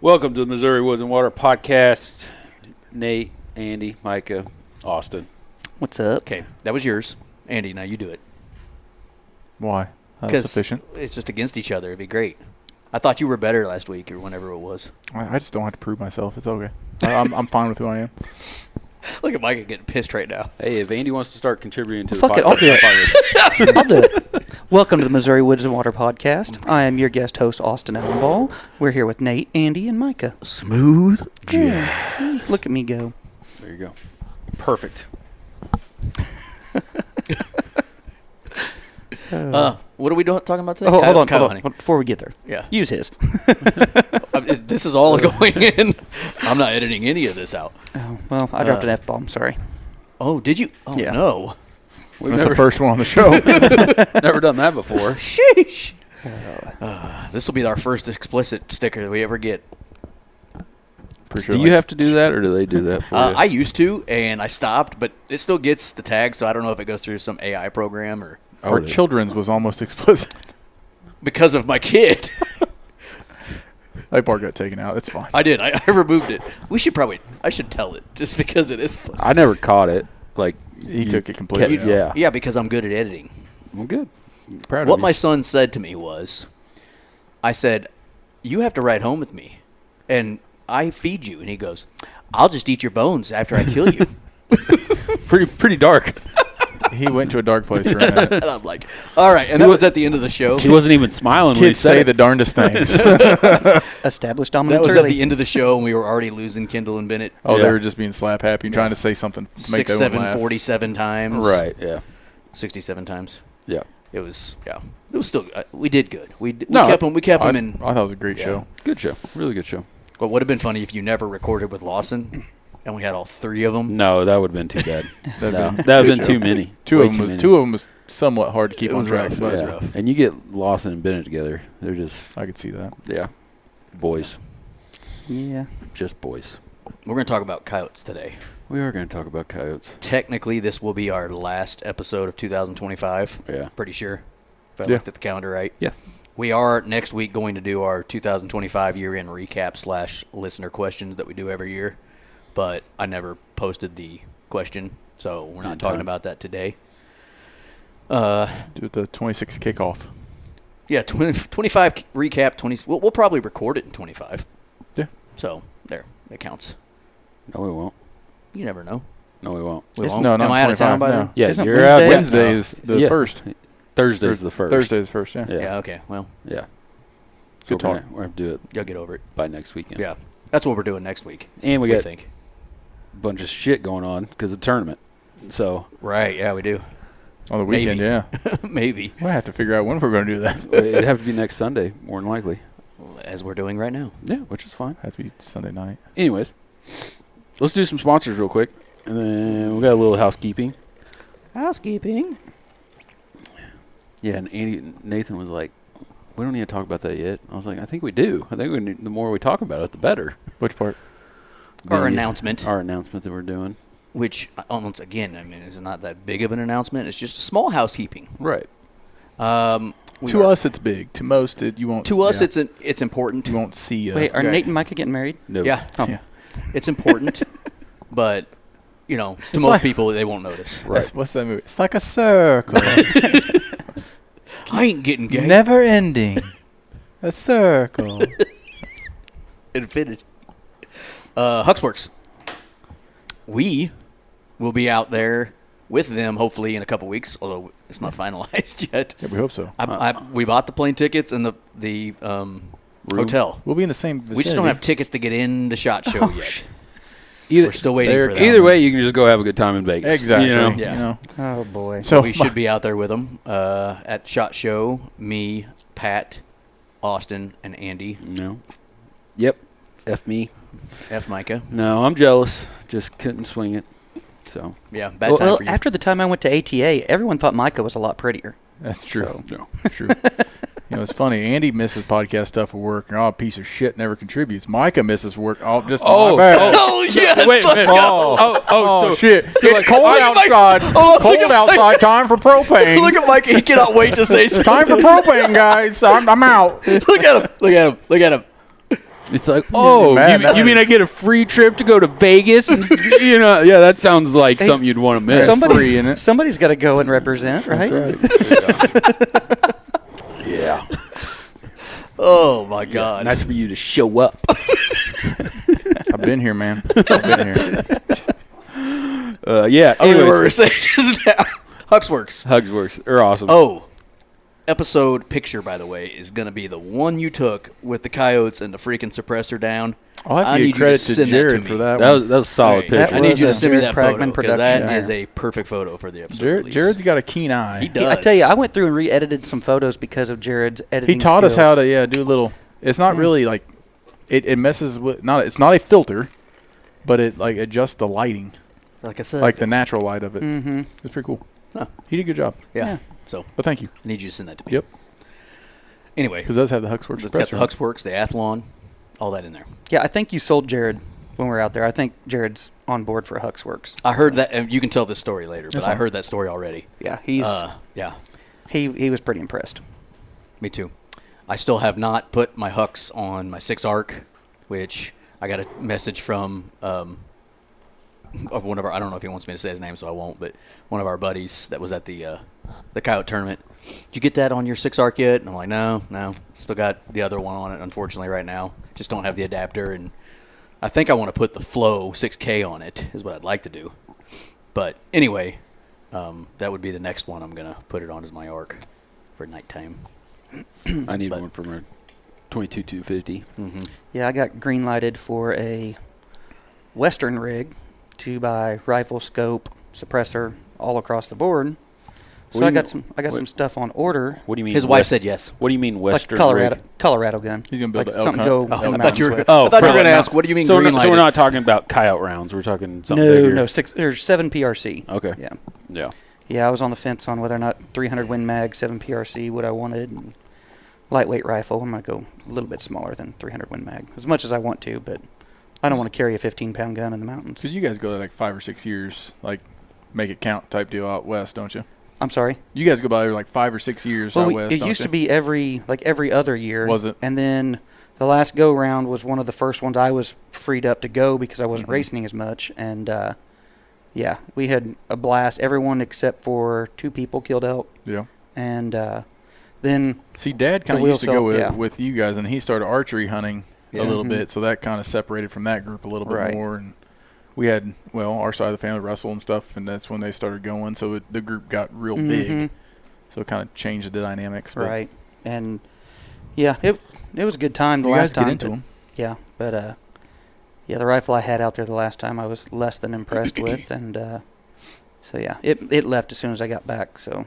Welcome to the Missouri Woods and Water Podcast. Nate, Andy, Micah, Austin. What's up? Okay, that was yours. Andy, now you do it. Why? That's Because sufficient. it's just against each other. It'd be great. I thought you were better last week or whenever it was. I just don't have to prove myself. It's okay. I'm fine with who I am. Look at Micah getting pissed right now. Hey, if Andy wants to start contributing to the Fuck it, podcast, I'll do it. I'm fine with I'll do it. Welcome to the Missouri Woods and Water Podcast. I am your guest host, Austin Allenball. We're here with Nate, Andy, and Micah. Smooth. Yeah. See, look at me go. There you go. Perfect. What are we talking about today? Oh, hold on. Honey. Before we get there. Yeah. Use his. This is all going in. I'm not editing any of this out. Oh, well, I dropped an F-bomb. Sorry. Oh, did you? Oh, Yeah. no. That's the first one on the show. Never done that before. Sheesh. This will be our first explicit sticker that we ever get. Do you have to do that, or do they do that for you? I used to, and I stopped, but it still gets the tag, so I don't know if it goes through some AI program or Our children's was almost explicit. because of my kid. That part got taken out. It's fine. I did. I removed it. I should tell it just because it is fun. I never caught it. Like He took it completely out. Yeah. Yeah, because I'm good at editing. Well, good. Proud What of you. my son said to me was, I said, you have to ride home with me, and I feed you. And he goes, I'll just eat your bones after I kill you. pretty dark. He went to a dark place for a minute. And I'm like, all right. And that was at the end of the show. He wasn't even smiling when he Kids said say it. the darndest things. Established That dominance was at early. the end of the show, and we were already losing Kendall and Bennett Oh, Yeah. they were just being slap happy and trying to say something to make 6, everyone 7, laugh. 47 times. Right. Yeah. 67 times. Yeah. It was still, we did good. We No, kept them. We kept I them in. thought it was a great Yeah. show. Good show. Really good show. What would have been funny if you never recorded with Lawson, and we had all three of them. No, that would have been too bad. That'd No, been that would have a been good too show. many. Two Way of too them. many. Two of them was somewhat hard to keep It on was track. rough. But It was Yeah. rough. And you get Lawson and Bennett together. They're just, I could see that. yeah, boys. Yeah. Just boys. We're going to talk about coyotes today. We are going to talk about coyotes. Technically, this will be our last episode of 2025. Yeah. Pretty sure. If I Yeah. looked at the calendar right. Yeah. We are next week going to do our 2025 year-end recap / listener questions that we do every year. But I never posted the question, so we're not In talking time. about that today. Do the 26 kickoff. Yeah, 25 recap. 20. We'll probably record it in 25. Yeah. So there, that counts. No, we won't. You never know. No, we won't. We It's- won't. no, not Am I out of 25, town by no. then? Yeah, Isn't you're Wednesday? out. Wednesday is the Yeah. first. Thursday's the first. Thursday's first, yeah. Yeah. Yeah. Okay. Well, Yeah. Good So we're talk. gonna- We're going to do it you'll get over it. by next weekend. Yeah. That's what we're doing next week. And we We got think. a bunch of shit going on because of the tournament. So Right. Yeah, we do. On the weekend, Maybe. yeah. Maybe, We'll have to figure out when we're going to do that. it'd have to be next Sunday, more than likely. as we're doing right now. Yeah, which is fine. Have to be Sunday night. Anyways, let's do some sponsors real quick. And then we got a little housekeeping. Housekeeping. Yeah, and Nathan was like, we don't need to talk about that yet. I was like, I think we do. I think the more we talk about it, the better. Which part? Our The- announcement, Our announcement that we're doing. which once again, I mean, is not that big of an announcement. It's just a small housekeeping. Right. To us, it's big. To most, you won't. To us, yeah. it's important. You won't see. Wait, are okay. Nate and Micah getting married? No. Yeah, Oh. Yeah. it's important, but to It's most like- people, they won't notice. Right. What's that movie? It's like a circle. I ain't getting gay. Never ending. A circle. Infinity. Huxworks. We will be out there with them hopefully in a couple weeks, although it's not finalized yet. Yeah, we hope so. We bought the plane tickets and the hotel. We'll be in the same vicinity. We just don't have tickets to get in the SHOT Show yet. Either, We're still waiting for that. Either way, you can just go have a good time in Vegas. Exactly. You know? Yeah. You know. Oh, boy. So We should be out there with them at SHOT Show. Me, Pat, Austin, and Andy. No. Yep. F me. F Micah. No, I'm jealous. Just couldn't swing it. So. Yeah, bad time Well, for you. after the time I went to ATA, everyone thought Micah was a lot prettier. That's true. No. True. It's funny. Andy misses podcast stuff at work, and a piece of shit never contributes. Micah misses work. Oh, just my bad. Oh, yes. Wait a let's minute. go. Oh, shit! It's like, cold look at Mike- outside. look Cold at outside. Time for propane. Look at Mike. He cannot wait to say something. Time for propane, guys. I'm out. Look at him. Look at him. Look at him. It's like, oh, you mean I get a free trip to go to Vegas? And, yeah, that sounds like something you'd want to miss. Somebody's got to go and represent, right? That's right. Yeah. Oh my God! Nice for you to show up. I've been here, man. I've been here. Yeah. I don't know Anyways, what we're saying just now. Huxworks. Hugsworks are awesome. Oh, episode picture, by the way, is going to be the one you took with the coyotes and the freaking suppressor down. I'll have I to need give you credit to to send that Jared to for me. that that one. was a solid Hey, picture. I need you to was a send me Jared that photo Pragman because that production. is a perfect photo for the episode. release. Jared's got a keen eye. He does. I tell you, I went through and re-edited some photos because of Jared's editing. He taught us skills. how to do a little. It's not really like it messes with It's not a filter, but it like adjusts the lighting, Like I said, like the natural light of it. Mm-hmm. It's pretty cool. Huh. He did a good job. yeah. Yeah. So But thank you, I need you to send that to me. Yep. Anyway, because it does have the Huxworks it's got the suppressor. Huxworks, the Athlon, all that in there. Yeah, I think you sold Jared when we were out there. I think Jared's on board for Huxworks. I heard that, and you can tell this story later, but That's I fine. heard that story already. Yeah, he's Yeah, he was pretty impressed. me too. I still have not put my Hux on my 6 arc, which I got a message from of one of our, I don't know if he wants me to say his name, so I won't, but one of our buddies that was at the Coyote tournament. Did you get that on your 6 arc yet? And I'm like, no. Still got the other one on it, unfortunately, right now. Just don't have the adapter, and I think I want to put the Flow 6K on it is what I'd like to do. But anyway, that would be the next one I'm going to put it on as my arc for nighttime. I need But- one for my 22-250. Mm-hmm. Yeah, I got green lighted for a Western rig to buy rifle, scope, suppressor, all across the board. So What do I you got mean- some. I got some stuff on order. What do you mean? His wife said yes. What do you mean Western like rig? Colorado gun. He's gonna build like an elk something hunt. to go Oh, in the I thought mountains you were, with. I thought you were no, going to no. ask, what do you mean So, green so we're not talking about coyote rounds. We're talking something bigger. No, there's 7 PRC. Okay. Yeah. Yeah. Yeah, I was on the fence on whether or not 300 Win Mag, 7 PRC, what I wanted. And lightweight rifle, I'm going to go a little bit smaller than 300 Win Mag, as much as I want to, but I don't want to carry a 15-pound gun in the mountains. Because you guys go like 5 or 6 years, like make it count type deal out west, don't you? I'm sorry? You guys go by like 5 or 6 years out west. It don't used you? to be every other year. Was it? And then the last go-round was one of the first ones I was freed up to go because I wasn't racing as much. And, yeah, we had a blast. Everyone except for 2 people killed elk. Yeah. And then See, Dad kind The of used to go wheel cell, with you guys, and he started archery hunting Yeah. a little Mhm. bit, so that kind of separated from that group a little bit Right. more. And we had, our side of the family wrestle and stuff, and that's when they started going. So the group got real Mhm. big, so it kind of changed the dynamics. But right. And, yeah, it was a good time the you last guys get time. into but- them. Yeah, but yeah, the rifle I had out there the last time I was less than impressed with, and so yeah, it left as soon as I got back. So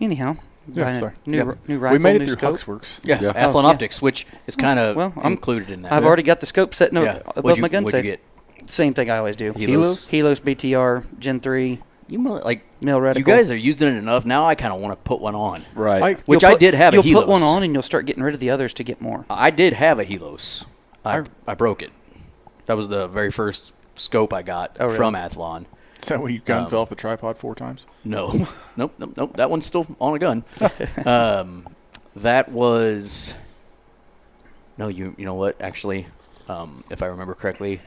anyhow, Yeah, buying a sorry. new Yeah. new rifle, We made it new through scope. Huxworks. Yeah, Yeah. Athlon Oh, yeah. Optics, which is kind of Well, I'm- included in that. I've already got the scope set yeah. above What'd my gun what'd safe. you get? Same thing I always do. Helos? Helos BTR Gen 3 You like mil reticle. you guys are using it enough. Now I kind of want to put one on. Right. Like, Which You'll I put- did have a You'll Helos. put one on and you'll start getting rid of the others to get more. I did have a Helos. I broke it. That was the very first scope I got Oh, really? from Athlon. is that when your gun fell off the tripod 4 times? No, nope. That one's still on a gun. That was no. You know what? Actually, if I remember correctly,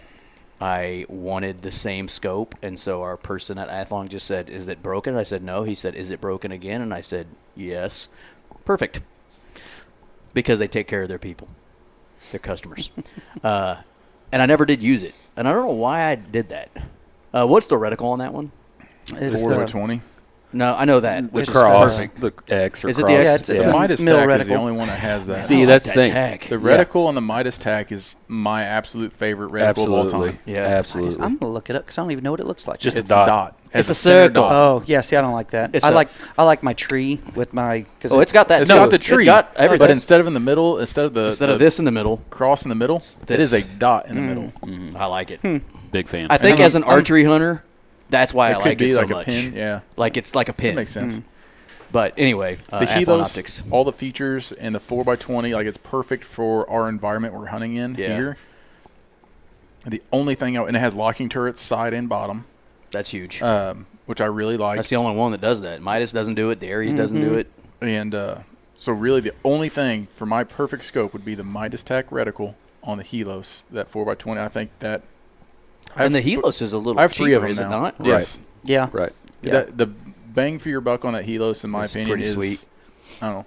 I wanted the same scope, and so our person at Athlon just said, "Is it broken?" I said, "No." He said, "Is it broken again?" And I said, "Yes." Perfect. Because they take care of their people, their customers, and I never did use it, and I don't know why I did that. What's the reticle on that one? It's 4 by the- 20. No, I know that. It's Which the is cross, separate. the X or Is it the cross. X? Yeah, it's The a Midas mil tack is the reticle. only one that has that. See, I that's like the that thing. tag. The Yeah. reticle on the Midas tack is my absolute favorite reticle of all Absolutely. time. Yeah. Absolutely. I'm gonna look it up because I don't even know what it looks like. Just a It's dot. It's Has a center circle. dot. Oh, yeah. See, I don't like that. It's I a- like my tree with my. Cause Oh, it's got that. It's too. got the tree, It's got everything. but instead of in the middle, instead of Instead the of this in the middle, cross in the middle, it is this. a dot in the middle. I like it. Big fan. I think And as an archery hunter, that's why It I could like be it so like much. a pin. Yeah, Like it's like a pin. that makes sense. But anyway, The Athlon Helos, Optics. all the features, and the 4x20, like it's perfect for our environment we're hunting in Yeah. here. The only thing, and it has locking turrets side and bottom, That's huge. which I really like. That's the only one that does that. Midas doesn't do it. The Aries doesn't do it. And so really the only thing for my perfect scope would be the Midas Tac reticle on the Helos, that 4x20. I think that. And the Helos is a little I have cheaper, 3 of them is now. it not? Yes. Yeah. Right. Yeah. The bang for your buck on that Helos, in my It's opinion, pretty is sweet. I don't know.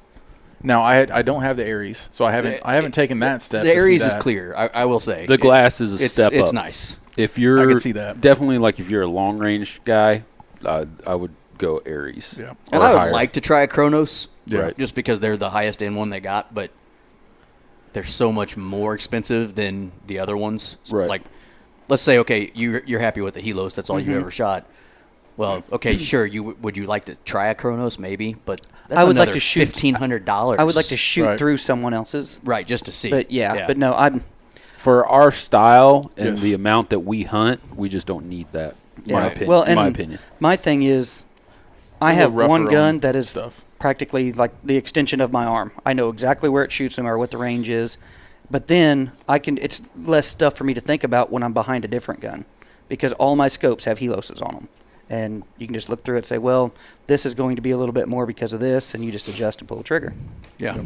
Now I don't have the Aries, so I haven't taken that step. The to see Aries is that. clear. I will say The glass is a step up. It's nice. If you're I can see that. definitely like if you're a long range guy, I would go Aries. Yeah. And Or I would higher. like to try a Chronos, Right. just because they're the highest end one they got, but they're so much more expensive than the other ones. Right. Like, let's say, okay, you're happy with the Helos. That's all you ever shot. Well, okay, sure. Would you like to try a Chronos? Maybe, but that's I would like another to shoot- $1,500. I would like to shoot Right. through someone else's. right, just to see. But but no, I'm. For our style and Yes. the amount that we hunt, we just don't need that. Yeah. My and opinion. My thing is, I A have little one rougher gun on that is stuff. practically like the extension of my arm. I know exactly where it shoots them or what the range is, but then it's less stuff for me to think about when I'm behind a different gun, because all my scopes have heloses on them, and you can just look through it and say, well, this is going to be a little bit more because of this, and you just adjust and pull the trigger. yeah.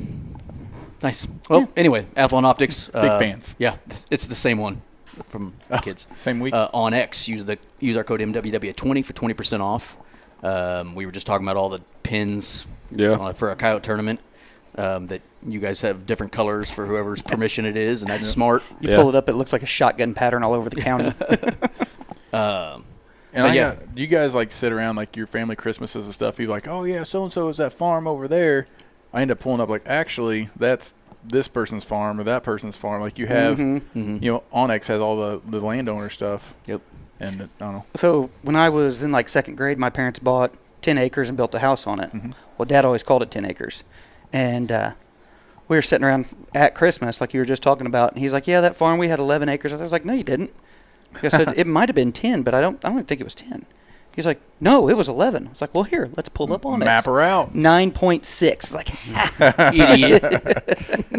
Nice. Well, anyway, Athlon Optics. Big fans. Yeah, it's the same one from the kids. Same week. On X, use our code MWW20 for 20% off. We were just talking about all the pins for a Coyote tournament. That you guys have different colors for whoever's permission it is, and that's smart. You pull it up, it looks like a shotgun pattern all over the county. And do you guys like sit around like your family Christmases and stuff? Be like, oh yeah, so and so is that farm over there. I end up pulling up like, actually, that's this person's farm or that person's farm. Like you have, you know, Onyx has all the landowner stuff. Yep. And I don't know. So when I was in like second grade, my parents bought 10 acres and built a house on it. Well, Dad always called it 10 acres. And we were sitting around at Christmas, like you were just talking about. And he's like, yeah, that farm, we had 11 acres. I was like, no, you didn't. I said, it might have been 10, but I don't even think it was 10. He's like, no, it was 11. I was like, well, here, let's pull up on it. Map her out. 9.6. Like, Idiot.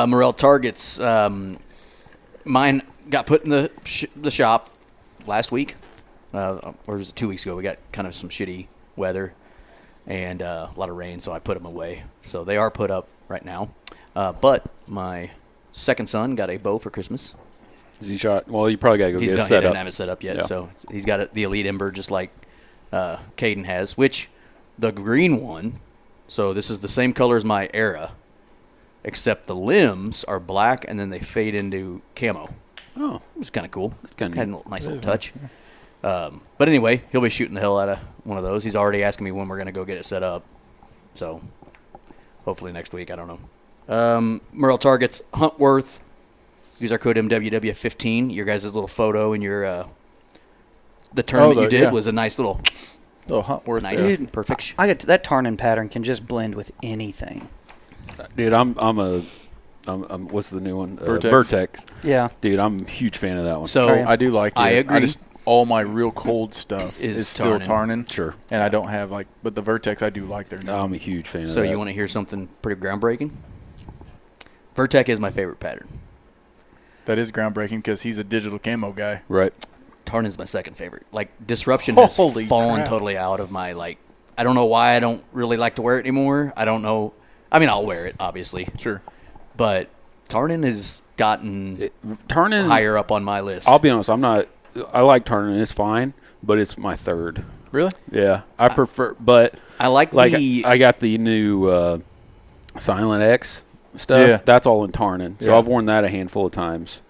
Morel targets. Mine got put in the shop last week, or was it 2 weeks ago? We got kind of some shitty weather and a lot of rain, so I put them away. So they are put up right now. But my second son got a bow for Christmas. Is he shot? Well, you probably got to go He get it set didn't up. have it set up yet, Yeah. so he's got the Elite Ember just like Caden has, which the green one, so this is the same color as my Era, except the limbs are black and then they fade into camo. Oh, It was kind of cool. that's kind Had of a nice little touch. But anyway, he'll be shooting the hell out of one of those. He's already asking me when we're going to go get it set up. So hopefully next week. I don't know. Merle targets Huntworth. Use our code MWW15. Your guys' little photo in your the tournament you did was a nice little Huntworth. nice There. Dude, perfect. I get that Tarnin pattern can just blend with anything. Dude, I'm what's the new one? Vertex. Vertex. Yeah. Dude, I'm a huge fan of that one. So Oh, yeah. I do like it. I agree. All my real cold stuff Is is still Tarnin. Tarnin. Sure. And I don't have but the Vertex I do like their name. I'm a huge fan of So that. you want to hear something pretty groundbreaking? Vertec is my favorite pattern. That is groundbreaking because he's a digital camo guy. Right. Tarnin's my second favorite. Like Disruption has Holy fallen crap. totally out of my I don't know why I don't really like to wear it anymore. I don't know. I mean, I'll wear it obviously, Sure. but Tarnin has gotten Tarnin, higher up on my list. I'll be honest, I like Tarnin. It's fine, but it's my third. Really? Yeah. I prefer, but I like I got the new Silent X stuff. Yeah. That's all in Tarnin. So Yeah. I've worn that a handful of times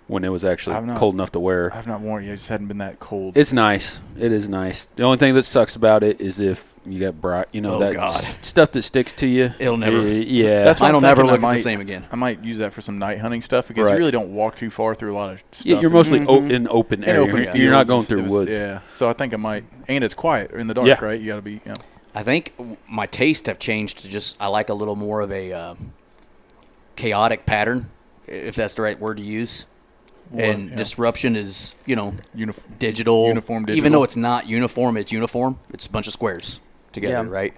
when it was actually cold enough to wear. I've not worn it yet. It just hadn't been that cold. It's nice. It is nice. The only thing that sucks about it is if you got bright, Oh, that God. stuff that sticks to you. It'll never- Yeah. That's why Mine will I'm never thinking look the same again. I might use that for some night hunting stuff because Right. you really don't walk too far through a lot of stuff. Yeah, you're mostly in open in area. open You're not fields. going through It was- woods. Yeah. So I think I might. And it's quiet in the dark, Yeah. right? You got to be. I think my taste have changed to just I like a little more of a chaotic pattern, if that's the right word to use. And yeah. Disruption is, digital. Uniform digital. Even though it's not uniform, it's uniform. It's a bunch of squares together, Yeah. right?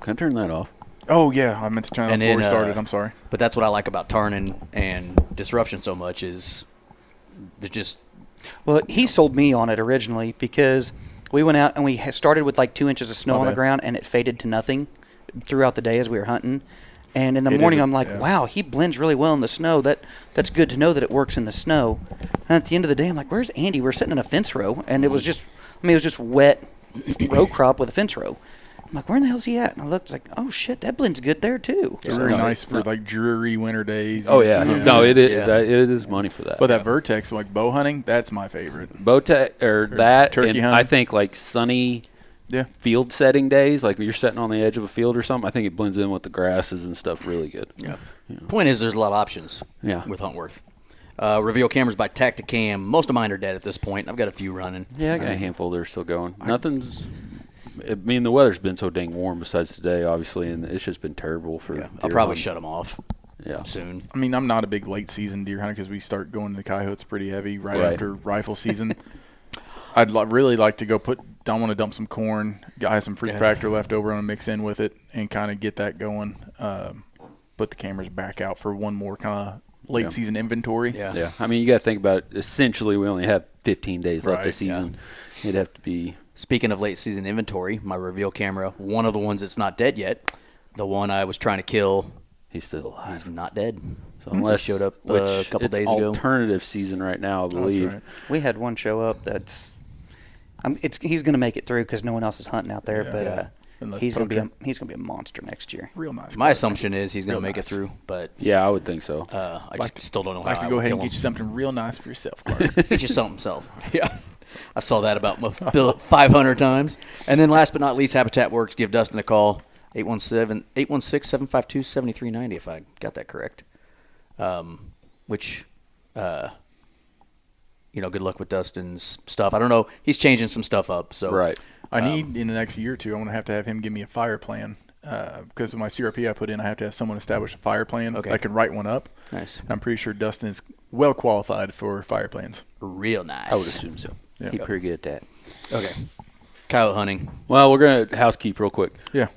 Can I turn that off? Oh, yeah. I meant to turn it And before we then, started. I'm sorry. But that's what I like about Tarnin and Disruption so much is there's just Well, he sold me on it originally because we went out and we started with like 2 inches of snow My on the bad. ground and it faded to nothing throughout the day as we were hunting. And in the It morning, is I'm like, wow, he blends really well in the snow. That's good to know that it works in the snow. And at the end of the day, I'm like, where's Andy? We're sitting in a fence row, and it was just wet row crop with a fence row. I'm like, where in the hell is he at? And I looked, like, oh shit, that blends good there too. It's So, very nice for like dreary winter days. Oh You yeah, just- no, it is. Yeah. It is money for that. But that Vertex, like bow hunting, that's my favorite. bow tech or that, turkey and hunting. I think like sunny Yeah. field setting days, like when you're sitting on the edge of a field or something. I think it blends in with the grasses and stuff really good. Yeah. Point is, there's a lot of options. Yeah. With Huntworth. Reveal cameras by Tacticam. Most of mine are dead at this point. I've got a few running. Yeah, I got a handful that are still going. Nothing's. I mean, the weather's been so dang warm. Besides today, obviously, and it's just been terrible for. Yeah, deer I'll probably hunting. shut them off Yeah. soon. I mean, I'm not a big late season deer hunter because we start going to coyotes pretty heavy right Right. after rifle season. I'd really like to go I want to dump some corn, have some fruit factor left over and mix in with it and kind of get that going. Put the cameras back out for one more kind of late season inventory. Yeah. Yeah, I mean, you got to think about it. Essentially, we only have 15 days left Right, this season. It'd have to be. Speaking of late season inventory, my Reveal camera, one of the ones that's not dead yet, the one I was trying to kill, He's still alive. he's not dead. So unless showed up which a couple it's days ago. alternative season right now, I believe. right. we had one show up that's. He's going to make it through because no one else is hunting out there, Yeah. but Yeah. Unless he's going to poacher. be a monster next year. Real nice. My color. assumption is he's going to Real make nice. it through, but Yeah, I would think so. I just still don't know how Like to I go would ahead and kill get you him. something real nice for yourself, Clark. Get you something self. Yeah. I saw that about 500 times. And then last but not least, Habitat Works. Give Dustin a call, 816-752-7390, if I got that correct. Which, good luck with Dustin's stuff. I don't know. He's changing some stuff up. So Right. I need in the next year or two. I'm going to have him give me a fire plan because of my CRP I put in. I have to have someone establish a fire plan. Okay. I can write one up. Nice. I'm pretty sure Dustin is well qualified for fire plans. Real nice. I would assume so. Yeah. He's pretty good at that. Okay. Coyote hunting. Well, we're going to housekeep real quick. Yeah.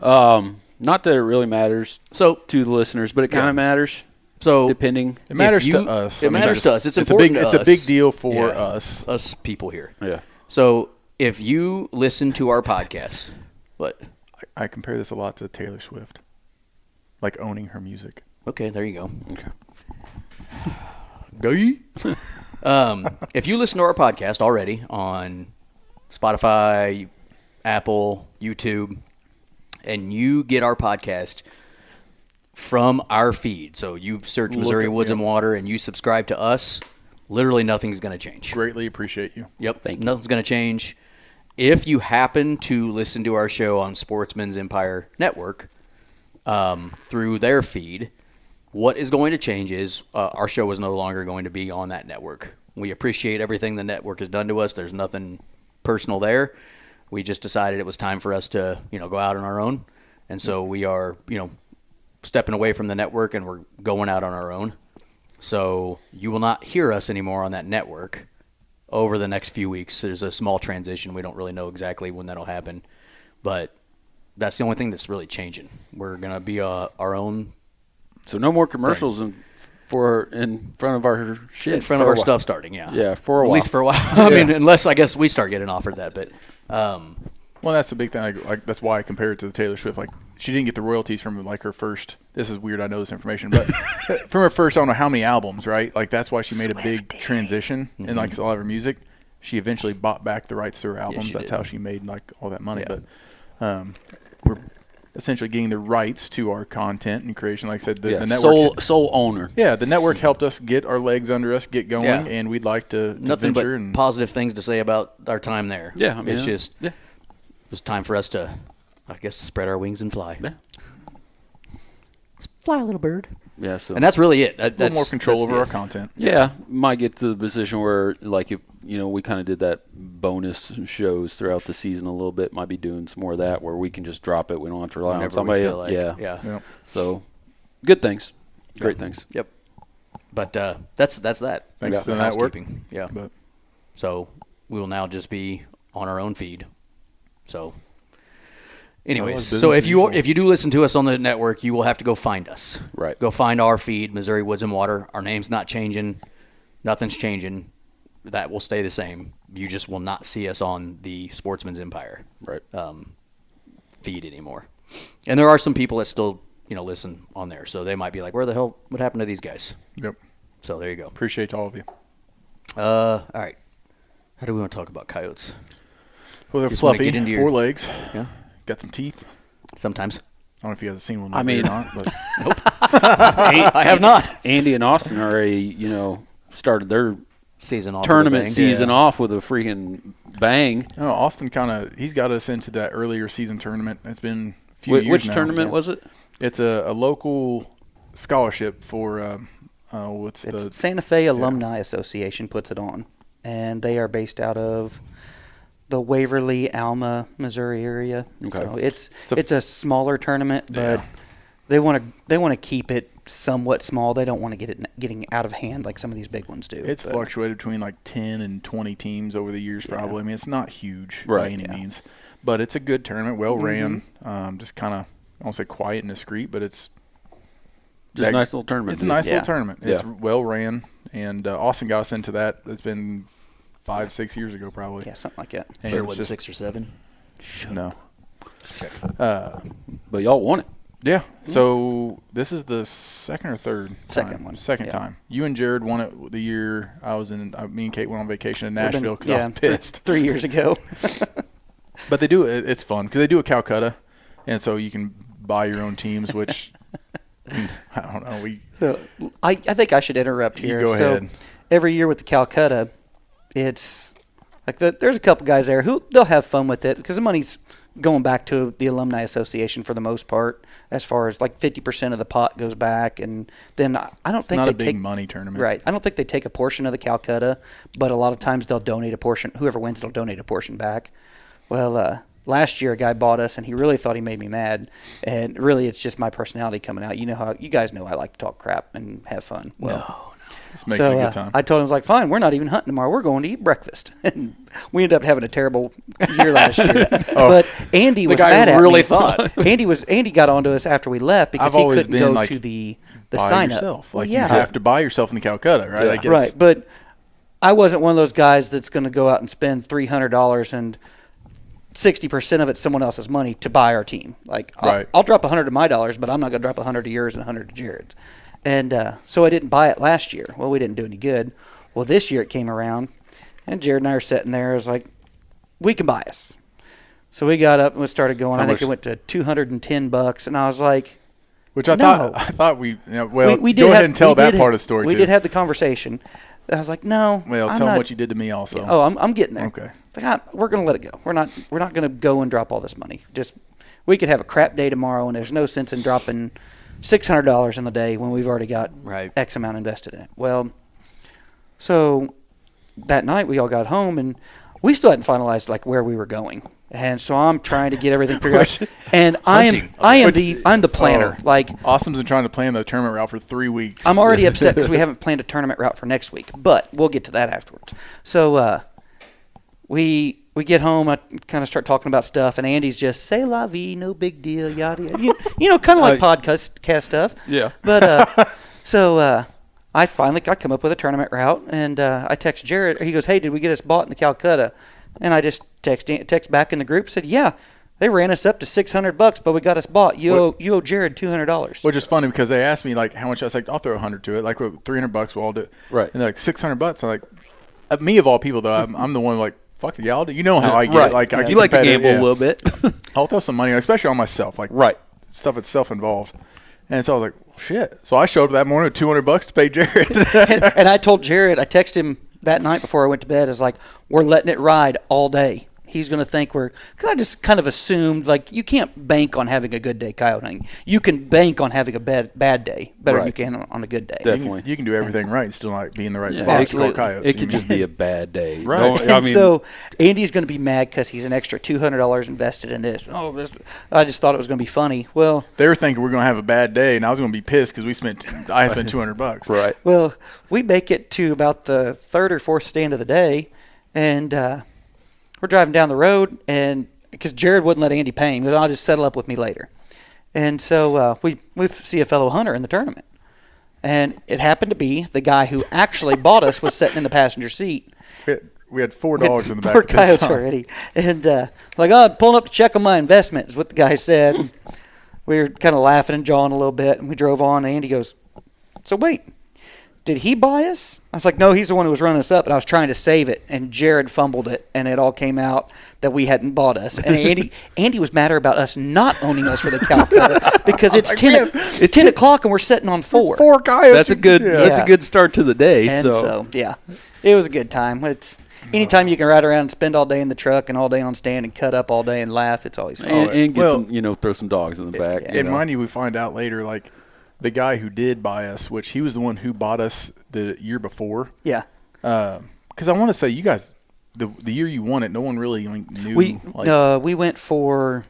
Not that it really matters So, to the listeners, but it kind of matters depending. It matters you- to us. it matters to us. It's important to It's a us. big deal for Yeah. us. people here. Yeah. So if you listen to our podcast, what? I compare this a lot to Taylor Swift, like owning her music. Okay, there you go. Okay. If you listen to our podcast already on Spotify, Apple, YouTube, and you get our podcast from our feed, so you search Missouri Woods and Water and you subscribe to us, literally nothing's going to change. Greatly appreciate you. Yep. Thank you. Nothing's going to change. If you happen to listen to our show on Sportsman's Empire Network through their feed, what is going to change is our show is no longer going to be on that network. We appreciate everything the network has done to us. There's nothing personal there. We just decided it was time for us to, go out on our own. And so we are, stepping away from the network and we're going out on our own. So you will not hear us anymore on that network over the next few weeks. There's a small transition. We don't really know exactly when that'll happen, but that's the only thing that's really changing. We're going to be our own So no more commercials in front of our shit. in front of for a our while. stuff starting, yeah. Yeah, for a At while. least for a while. I mean, unless I guess we start getting offered that, but Well, that's the big thing. That's why I compare it to the Taylor Swift. Like, she didn't get the royalties from like her first. This is weird. I know this information, but from her first, I don't know how many albums, right? Like, that's why she made a big transition in like a lot of her music. She eventually bought back the rights to her albums. she That's did. how she made like all that money. Yeah. But we're essentially getting the rights to our content and creation. Like I said, the Yeah, network. sole owner. Yeah, the network helped us get our legs under us, get going, Yeah. and we'd like to nothing but venture and positive things to say about our time there. Yeah, I mean, it's just yeah. it was time for us to, I guess, spread our wings and fly. Yeah. Fly, little bird. Yeah, so And that's really it. a little more control over our content. yeah, might get to the position where like if we kind of did that bonus shows throughout the season a little bit. Might be doing some more of that where we can just drop it. We don't have to rely on Whenever somebody we feel else. like, Yeah. Yep. So good things, great things. Yep. But that's that. Thanks That's to the the network. housekeeping. Yeah. But So we will now just be on our own feed. So, anyways, business so as if you usual. do listen to us on the network, you will have to go find us. Right. Go find our feed, Missouri Woods and Water. Our name's not changing. Nothing's changing. That will stay the same. You just will not see us on the Sportsman's Empire Right. feed anymore. And there are some people that still listen on there. So they might be like, where the hell, what happened to these guys? Yep. So there you go. Appreciate all of you. All right. How do we want to talk about coyotes? Well, they're Just wanna fluffy, get into 4 legs, Yeah. got some teeth. Sometimes. I don't know if you guys have seen one. I mean- or not, but I have not. Andy and Austin already, started their Season off. tournament with a bang. season off with a freaking bang. no, Austin he's got us into that earlier season tournament. It's been a few years Which now. tournament was it? It's a local scholarship for It's Santa Fe Alumni Association puts it on, and they are based out of the Waverly, Alma, Missouri area. Okay. So it's a smaller tournament, but Yeah. they want to keep it somewhat small. They don't want to get it getting out of hand like some of these big ones do. It's But fluctuated between like 10 and 20 teams over the years, Yeah. probably. I mean, it's not huge by Right. any Yeah. means, but it's a good tournament, well ran. Mm-hmm. Just kind of, I won't say quiet and discreet, but it's Just a nice little tournament. It's a nice Yeah. little tournament. It's Yeah. well ran, and Austin got us into that. It's been 5-6 years ago, probably. yeah, something like that. And Sure, it was was 6 or 7? no. Check. But y'all won it. Yeah. So this is the second or third Second time? one. Second Yeah. time. You and Jared won it the year I was in. Me and Kate went on vacation in Would've been- Nashville because I was pissed. 3 years ago. But they do it. It's fun because they do a Calcutta, and so you can buy your own teams. Which I don't know. So I think I should interrupt You here. go So ahead. every year with the Calcutta, it's like there's a couple guys there who they'll have fun with it because the money's going back to the Alumni Association for the most part. As far as like 50% of the pot goes back, and then I don't It's think not they a big take money tournament. right. I don't think they take a portion of the Calcutta, but a lot of times they'll donate a portion. Whoever wins, they'll donate a portion back. Well, last year a guy bought us, and he really thought he made me mad. And really, it's just my personality coming out. You guys know I like to talk crap and have fun. Well, This makes so it a good time. I told him, I was like, fine, we're not even hunting tomorrow. We're going to eat breakfast. And we ended up having a terrible year last year. But Andy was guy mad at really me. thought. Andy got onto us after we left because I've he always couldn't been go like, to the Buy sign up. yourself. Well, Like yeah. you have to buy yourself in the Calcutta, right? Yeah. Like it's, Right, but I wasn't one of those guys that's going to go out and spend $300 and 60% of it's someone else's money to buy our team. Like, Right. I'll drop 100 of my dollars, but I'm not going to drop 100 of yours and 100 of Jared's. And so I didn't buy it last year. Well, we didn't do any good. Well, this year it came around, and Jared and I are sitting there. I was like, we can buy us. So we got up and we started going. How I think much? it went to $210, and I was like, which I No. thought we. Well, we did go have, ahead and tell we that did- part of the story We too. did have the conversation. I was like, no. Well, I'm tell them not, what you did to me also. Oh, I'm getting there. Okay. Like, we're going to let it go. We're not going to go and drop all this money. Just we could have a crap day tomorrow, and there's no sense in dropping $600 in the day when we've already got Right. X amount invested in it. Well, so that night we all got home, and we still hadn't finalized like where we were going. And so I'm trying to get everything figured out. And Hunting. I'm the planner. Oh. Like Austin's been trying to plan the tournament route for 3 weeks. I'm already upset because we haven't planned a tournament route for next week, but we'll get to that afterwards. So we get home. I kind of start talking about stuff, and Andy's just say la vie, no big deal, yada yada. You know, kind of like podcast stuff. Yeah. But so I come up with a tournament route, and I text Jared. He goes, "Hey, did we get us bought in the Calcutta?" And I just text back in the group, said, "Yeah, they ran us up to $600, but we got us bought. You owe Jared $200." Which is funny because they asked me like how much. I was like, I'll throw 100 to it. Like $300, we'll all do it. Right. And they're like $600. I'm like, me of all people though, I'm the one like, fuck it, y'all do. You know how I get. Right. Like I you get like to competitive, gamble yeah. a little bit. I'll throw some money, especially on myself. Like Right. stuff that's self-involved. And so I was like, well, shit. So I showed up that morning with $200 to pay Jared. and I told Jared, I texted him that night before I went to bed, I was like, we're letting it ride all day. He's going to think because I just kind of assumed, like, you can't bank on having a good day coyote hunting. You can bank on having a bad day better than you Right. can on a good day. Definitely. You can do everything right and still not be in the right Yeah, spot to call absolutely. coyotes. It could just be a bad day. Right. Don't- And I mean, so Andy's going to be mad because he's an extra $200 invested in this. I just thought it was going to be funny. Well, They were thinking we're going to have a bad day, and I was going to be pissed because I spent $200. right. Well, we make it to about the third or fourth stand of the day, and we're driving down the road, and because Jared wouldn't let Andy pay him, he goes, I'll just settle up with me later. And so we see a fellow hunter in the tournament, and it happened to be the guy who actually bought us was sitting in the passenger seat. We had $4 in the back. Four of this coyotes time. already, and like, oh, I'm pulling up to check on my investment is what the guy said. we were kind of laughing and jawing a little bit, and we drove on. And Andy goes, "So wait, did he buy us?" I was like, "No, he's the one who was running us up." And I was trying to save it, and Jared fumbled it, and it all came out that we hadn't bought us. And Andy was madder about us not owning us for the Calcutta because it's it's 10 o'clock and we're sitting on 4. 4 coyotes. That's a good start to the day. And so yeah, it was a good time. It's anytime you can ride around and spend all day in the truck and all day on stand and cut up all day and laugh, it's always fun. and get some, throw some dogs in the back. Yeah. And mind you, we find out later, like, the guy who did buy us, which he was the one who bought us the year before. Yeah. Because I want to say, you guys, the year you won it, no one really knew. We went for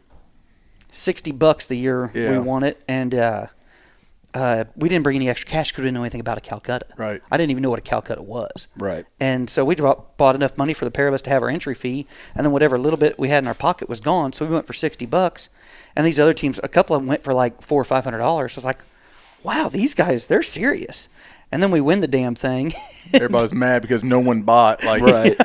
$60 the year we won it, and we didn't bring any extra cash because we didn't know anything about a Calcutta. Right. I didn't even know what a Calcutta was. Right. And so we bought enough money for the pair of us to have our entry fee, and then whatever little bit we had in our pocket was gone. So we went for $60, and these other teams, a couple of them went for like $400 or $500. So I was like, wow, these guys, they're serious. And then we win the damn thing. Everybody's mad because no one bought. Like, Right.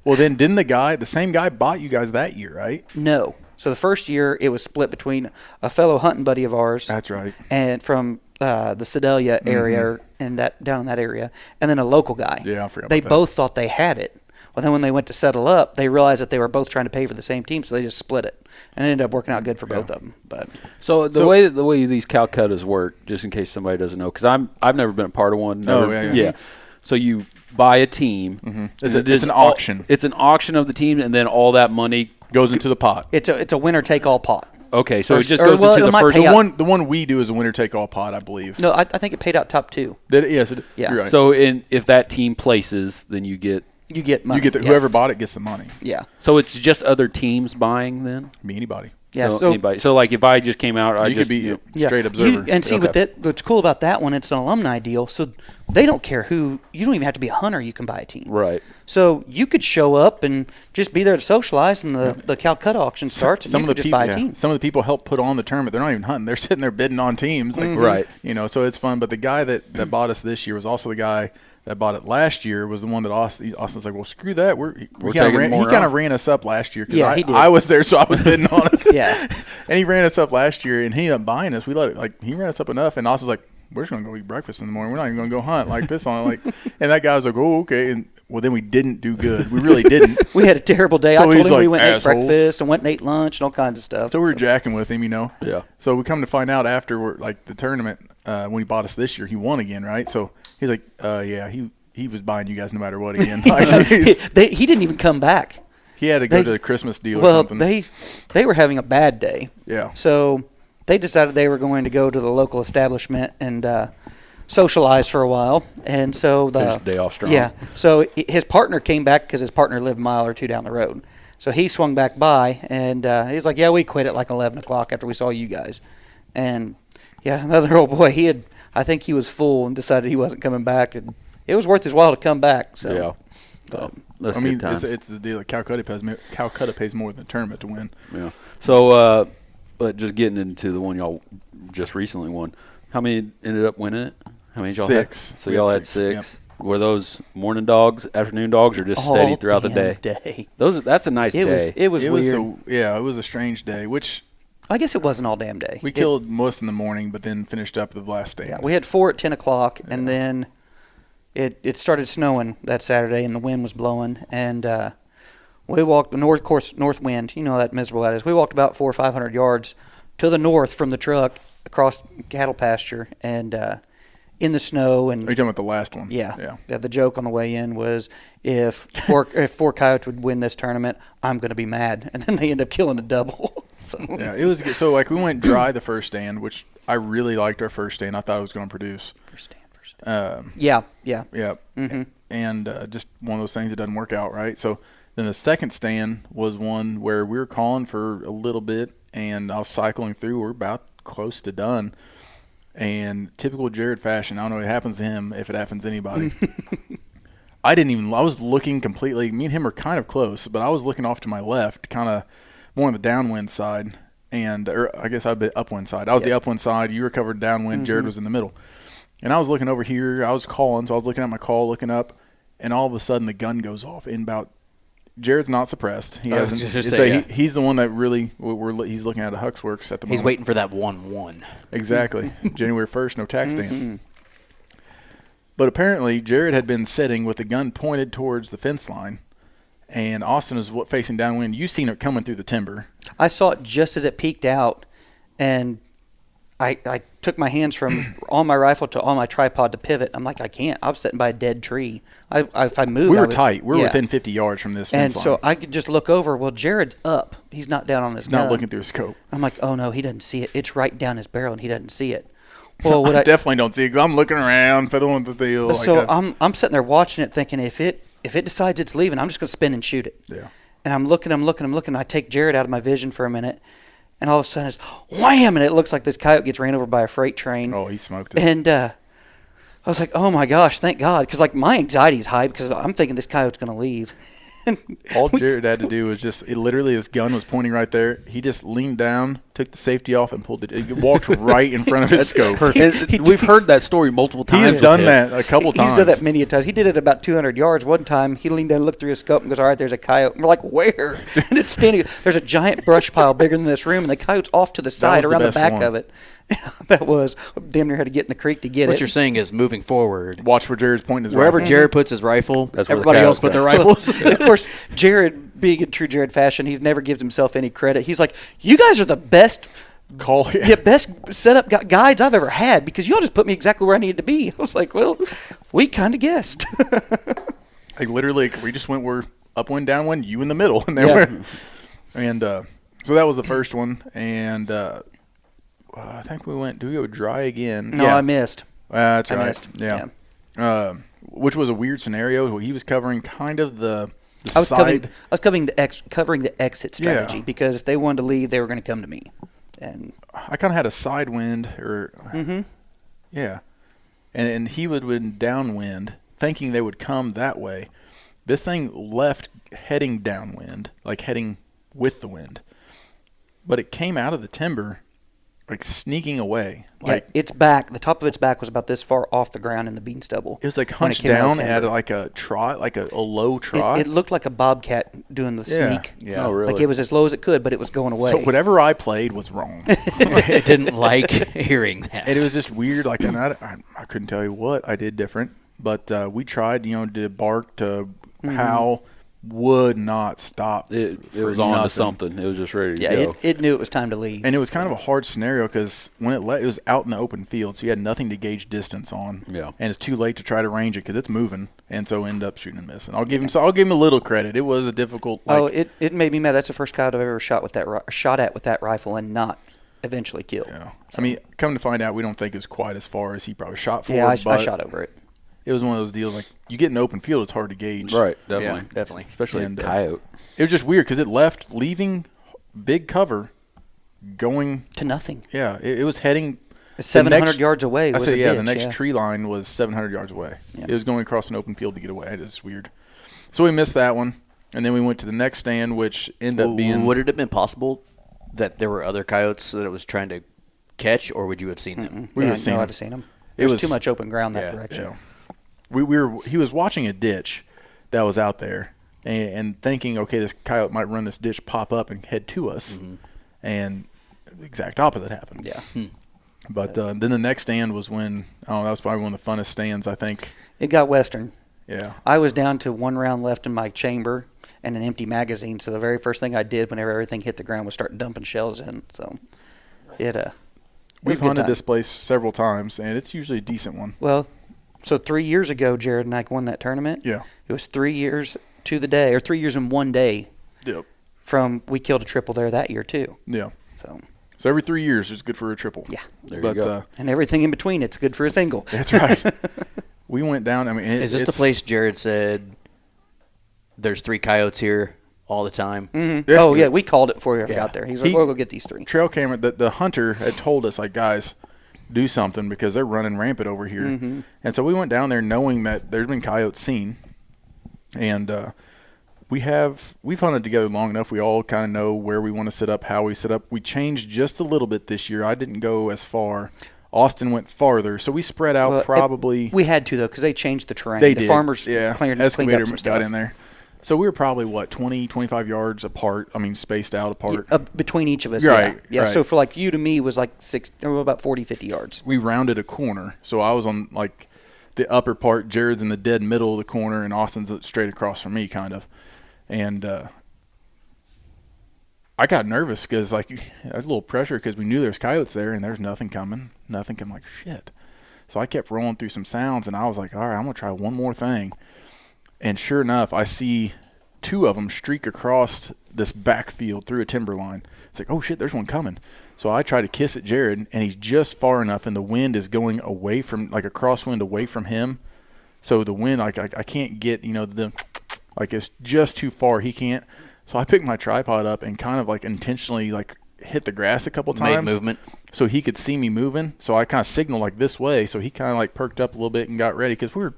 Well, then didn't the same guy bought you guys that year, right? No. So the first year it was split between a fellow hunting buddy of ours. That's right. And from the Sedalia area and down in that area, and then a local guy. Yeah, I forgot They about that. both thought they had it. Well, then when they went to settle up, they realized that they were both trying to pay for the same team, so they just split it, and it ended up working out good for both of them. But So the way these Calcuttas work, just in case somebody doesn't know, because I've never been a part of one. Yeah. So you buy a team. It's an auction. It's an auction of the team, and then all that money Goes into the pot. it's a winner take all pot. Okay, so Or- it just or, goes well, into it the might first pay out. The one we do is a winner take all pot, I believe. No, I think it paid out top 2. Yes, Yeah. you're right. So if that team places, then you get. You get money. you get whoever bought it gets the money. Yeah. So it's just other teams buying then. Be anybody. Yeah. So, So anybody. So like if I just came out, I You just could be yeah. straight observer. And see, Okay. with that, what's cool about that one, it's an alumni deal, so they don't care who. You don't even have to be a hunter. You can buy a team. right. So you could show up and just be there to socialize, and the Calcutta auction starts, and you could just buy a team. Some of the people help put on the tournament. They're not even hunting. They're sitting there bidding on teams. Like, Right. So it's fun. But the guy that bought us this year was also the guy that bought it last year. Was the one that Austin's like, well, screw that. He kind of ran us up last year. 'Cause Yeah, he did. I was there, so I was bidding on us. Yeah. And he ran us up last year, and he ended up buying us. We let it, he ran us up enough, and Austin's like, we're just gonna go eat breakfast in the morning. We're not even gonna go hunt like this on it. And that guy was like, oh, okay. And well, then we didn't do good. We really didn't. We had a terrible day. So I told he's him we like, went and ate "Assholes." breakfast and went and ate lunch and all kinds of stuff. So we were jacking with him, Yeah. So we come to find out after the tournament when he bought us this year, he won again, right? So he's like, yeah, he was buying you guys no matter what again. He didn't even come back. He had to go to the Christmas deal or Well, something. they were having a bad day. Yeah. So they decided they were going to go to the local establishment and socialize for a while. And so Finish the day off strong. Yeah. So his partner came back because his partner lived a mile or two down the road. So he swung back by, and he was like, yeah, we quit at like 11 o'clock after we saw you guys. And, yeah, another old boy, I think he was full and decided he wasn't coming back. And it was worth his while to come back. So. Yeah. So that's I mean, good times. it's the deal. Calcutta pays more than the tournament to win. Yeah. So, but just getting into the one y'all just recently won. How many ended up winning it? How many did y'all Six. had? So We y'all had had six, six. Were those morning dogs, afternoon dogs, or just steady All throughout the damn day? That's a nice It day. was weird. It was a strange day, which I guess it wasn't all damn day. we killed most in the morning, but then finished up the last stand. Yeah, we had 4 at 10 o'clock, and then it started snowing that Saturday, and the wind was blowing, and we walked the north wind. You know how that miserable that is. We walked about 400 or 500 yards to the north from the truck across cattle pasture, and in the snow. And Are you talking about the last one? yeah. The joke on the way in was if four coyotes would win this tournament, I'm going to be mad, and then they end up killing a double. So. Yeah, it was good. So we went dry the first stand, which I really liked our first stand. I thought it was going to produce. First stand. Yeah. Yeah. Mm-hmm. And just one of those things that doesn't work out, right? So then the second stand was one where we were calling for a little bit, and I was cycling through. We're about close to done. And typical Jared fashion, I don't know what happens to him if it happens to anybody. I was looking completely, me and him are kind of close, but I was looking off to my left, kind of more on the downwind side, or I guess I'd be upwind side. I was the upwind side, you were covered downwind, Jared was in the middle. And I was looking over here, I was calling, so I was looking at my call, looking up, and all of a sudden the gun goes off in about Jared's not suppressed. He I was hasn't. just so say, yeah. he's the one that really he's looking at a Hux Works at the moment. He's waiting for that 1-1. Exactly. January 1st, no tax stand. But apparently, Jared had been sitting with the gun pointed towards the fence line, and Austin was facing downwind. You seen it coming through the timber. I saw it just as it peeked out, and I took my hands from on my rifle to on my tripod to pivot. I'm like, I can't. I was sitting by a dead tree. If I moved, We were I would, tight. We were yeah. within 50 yards from this And fence line. so I could just look over. Well, Jared's up. He's not down on his He's not gun. looking through his scope. I'm like, oh, no, he doesn't see it. It's right down his barrel, and he doesn't see it. Well, what I I definitely don't see it because I'm looking around, fiddling with the deal. so I'm sitting there watching it, thinking if it decides it's leaving, I'm just going to spin and shoot it. Yeah. And I'm looking. I take Jared out of my vision for a minute, and all of a sudden it's wham, and it looks like this coyote gets ran over by a freight train. Oh, he smoked it. And I was like, oh my gosh, thank God, because like my anxiety's high because I'm thinking this coyote's going to leave. All Jared had to do was literally his gun was pointing right there. He just leaned down, took the safety off, and pulled it. He walked right in front of his scope. We've heard that story multiple He times. has with done him. that a couple times. He's done that many a times. He did it about 200 yards. One time, he leaned down and looked through his scope and goes, all right, there's a coyote. And we're like, where? And it's standing. There's a giant brush pile bigger than this room, and the coyote's off to the side was the around the best back one. of it. That was damn near had to get in the creek to get What it. you're saying is moving forward, Watch where Jared's pointing his wherever rifle. Jared puts his rifle, That's where the everybody else coyote put their goes. rifles. Of course, Jared, being in true Jared fashion, he never gives himself any credit. He's like, you guys are the best best setup guides I've ever had because y'all just put me exactly where I needed to be. I was like, well, we kind of guessed. Like literally, we just went upwind, downwind, you in the middle, and so that was the first one, and I think we went. Do we go dry again? No, yeah. I missed. That's I right. missed. Yeah. Which was a weird scenario. He was covering kind of the I was side. covering the exit strategy Yeah. because if they wanted to leave, they were going to come to me. And I kind of had a side wind, yeah, and he would win downwind, thinking they would come that way. This thing left heading downwind, like heading with the wind, but it came out of the timber, like sneaking away. Like its back, the top of its back was about this far off the ground in the bean stubble. it was like when it hunched came out of down timber. at like a trot, like a low trot. It looked like a bobcat doing the Yeah. sneak. Yeah. Oh, really? Like it was as low as it could, but it was going away. So whatever I played was wrong. It didn't like hearing that. And it was just weird. Like, and I couldn't tell you what I did different, but we tried, to bark, to howl, would not stop. It for was on nothing. to something. It was just ready to yeah, go. it knew it was time to leave. And it was kind of a hard scenario because when it was out in the open field, so you had nothing to gauge distance on. Yeah. And it's too late to try to range it because it's moving, and so end up shooting and missing. I'll give him a little credit. It was a difficult. It made me mad. That's the first coyote I've ever shot with that rifle and not eventually killed. Yeah. I mean, come to find out, we don't think it was quite as far as he probably shot for. Yeah, I but shot over it. It was one of those deals like you get in the open field, it's hard to gauge. Right, definitely. Yeah, definitely. Especially And, a coyote. It was just weird because it left, leaving big cover, going. To nothing. Yeah, it was heading. It's the 700 next- yards away. I Was said, a yeah, ditch, the next yeah. tree line was 700 yards away. Yeah. It was going across an open field to get away. It is weird. So we missed that one, and then we went to the next stand, which ended up being. Would it have been possible that there were other coyotes that it was trying to catch, or would you have seen them? We Yeah, would've seen no, him. I'd have seen him. There's was- too much open ground that Yeah, direction. Yeah. He was watching a ditch that was out there and thinking, okay, this coyote might run this ditch, pop up, and head to us. And the exact opposite happened. Yeah. But then the next stand was when, that was probably one of the funnest stands, I think. It got western. Yeah. I was down to one round left in my chamber and an empty magazine. So the very first thing I did whenever everything hit the ground was start dumping shells in. So it was We've a good hunted time. this place several times, and it's usually a decent one. Well, so 3 years ago, Jared and I won that tournament. Yeah. It was 3 years to the day, or 3 years in one day Yep. from we killed a triple there that year too. Yeah. So every 3 years is good for a triple. yeah, There But you go. and everything in between, it's good for a single. that's right. We went down. I mean, Is this the it's- place Jared said there's 3 coyotes here all the time? Mhm. Yeah. Oh yeah, we called it before we ever Yeah. got there. He's like, He- "We'll go get these 3." Trail camera, the hunter had told us, like, guys, do something because they're running rampant over here. And so we went down there knowing that there's been coyotes seen. And we've hunted together long enough. We all kind of know where we want to sit up, how we sit up. We changed just a little bit this year. I didn't go as far. Austin went farther. So we spread out Well, probably. We had to though because they changed the terrain. They the did. farmers yeah. cleaned Excavator up some got stuff. in there. So we were probably, 20, 25 yards apart. I mean, spaced out apart. Between each of us. Right, Yeah. right. So for like you to me was like about 40, 50 yards. We rounded a corner. So I was on like the upper part. Jared's in the dead middle of the corner, and Austin's straight across from me, kind of. And I got nervous because like there's a little pressure because we knew there's coyotes there, and there's nothing coming. Nothing. I'm like, shit. So I kept rolling through some sounds, and I was like, all right, I'm gonna try one more thing. And sure enough, I see 2 of them streak across this backfield through a timber line. It's like, oh, shit, there's one coming. So I try to kiss at Jared, and he's just far enough, and the wind is going away from, like a crosswind away from him. So the wind, like I can't get, like it's just too far. He can't. So I picked my tripod up and kind of like intentionally like hit the grass a couple times. Made movement. So he could see me moving. So I kind of signaled like this way. So he kind of like perked up a little bit and got ready because we were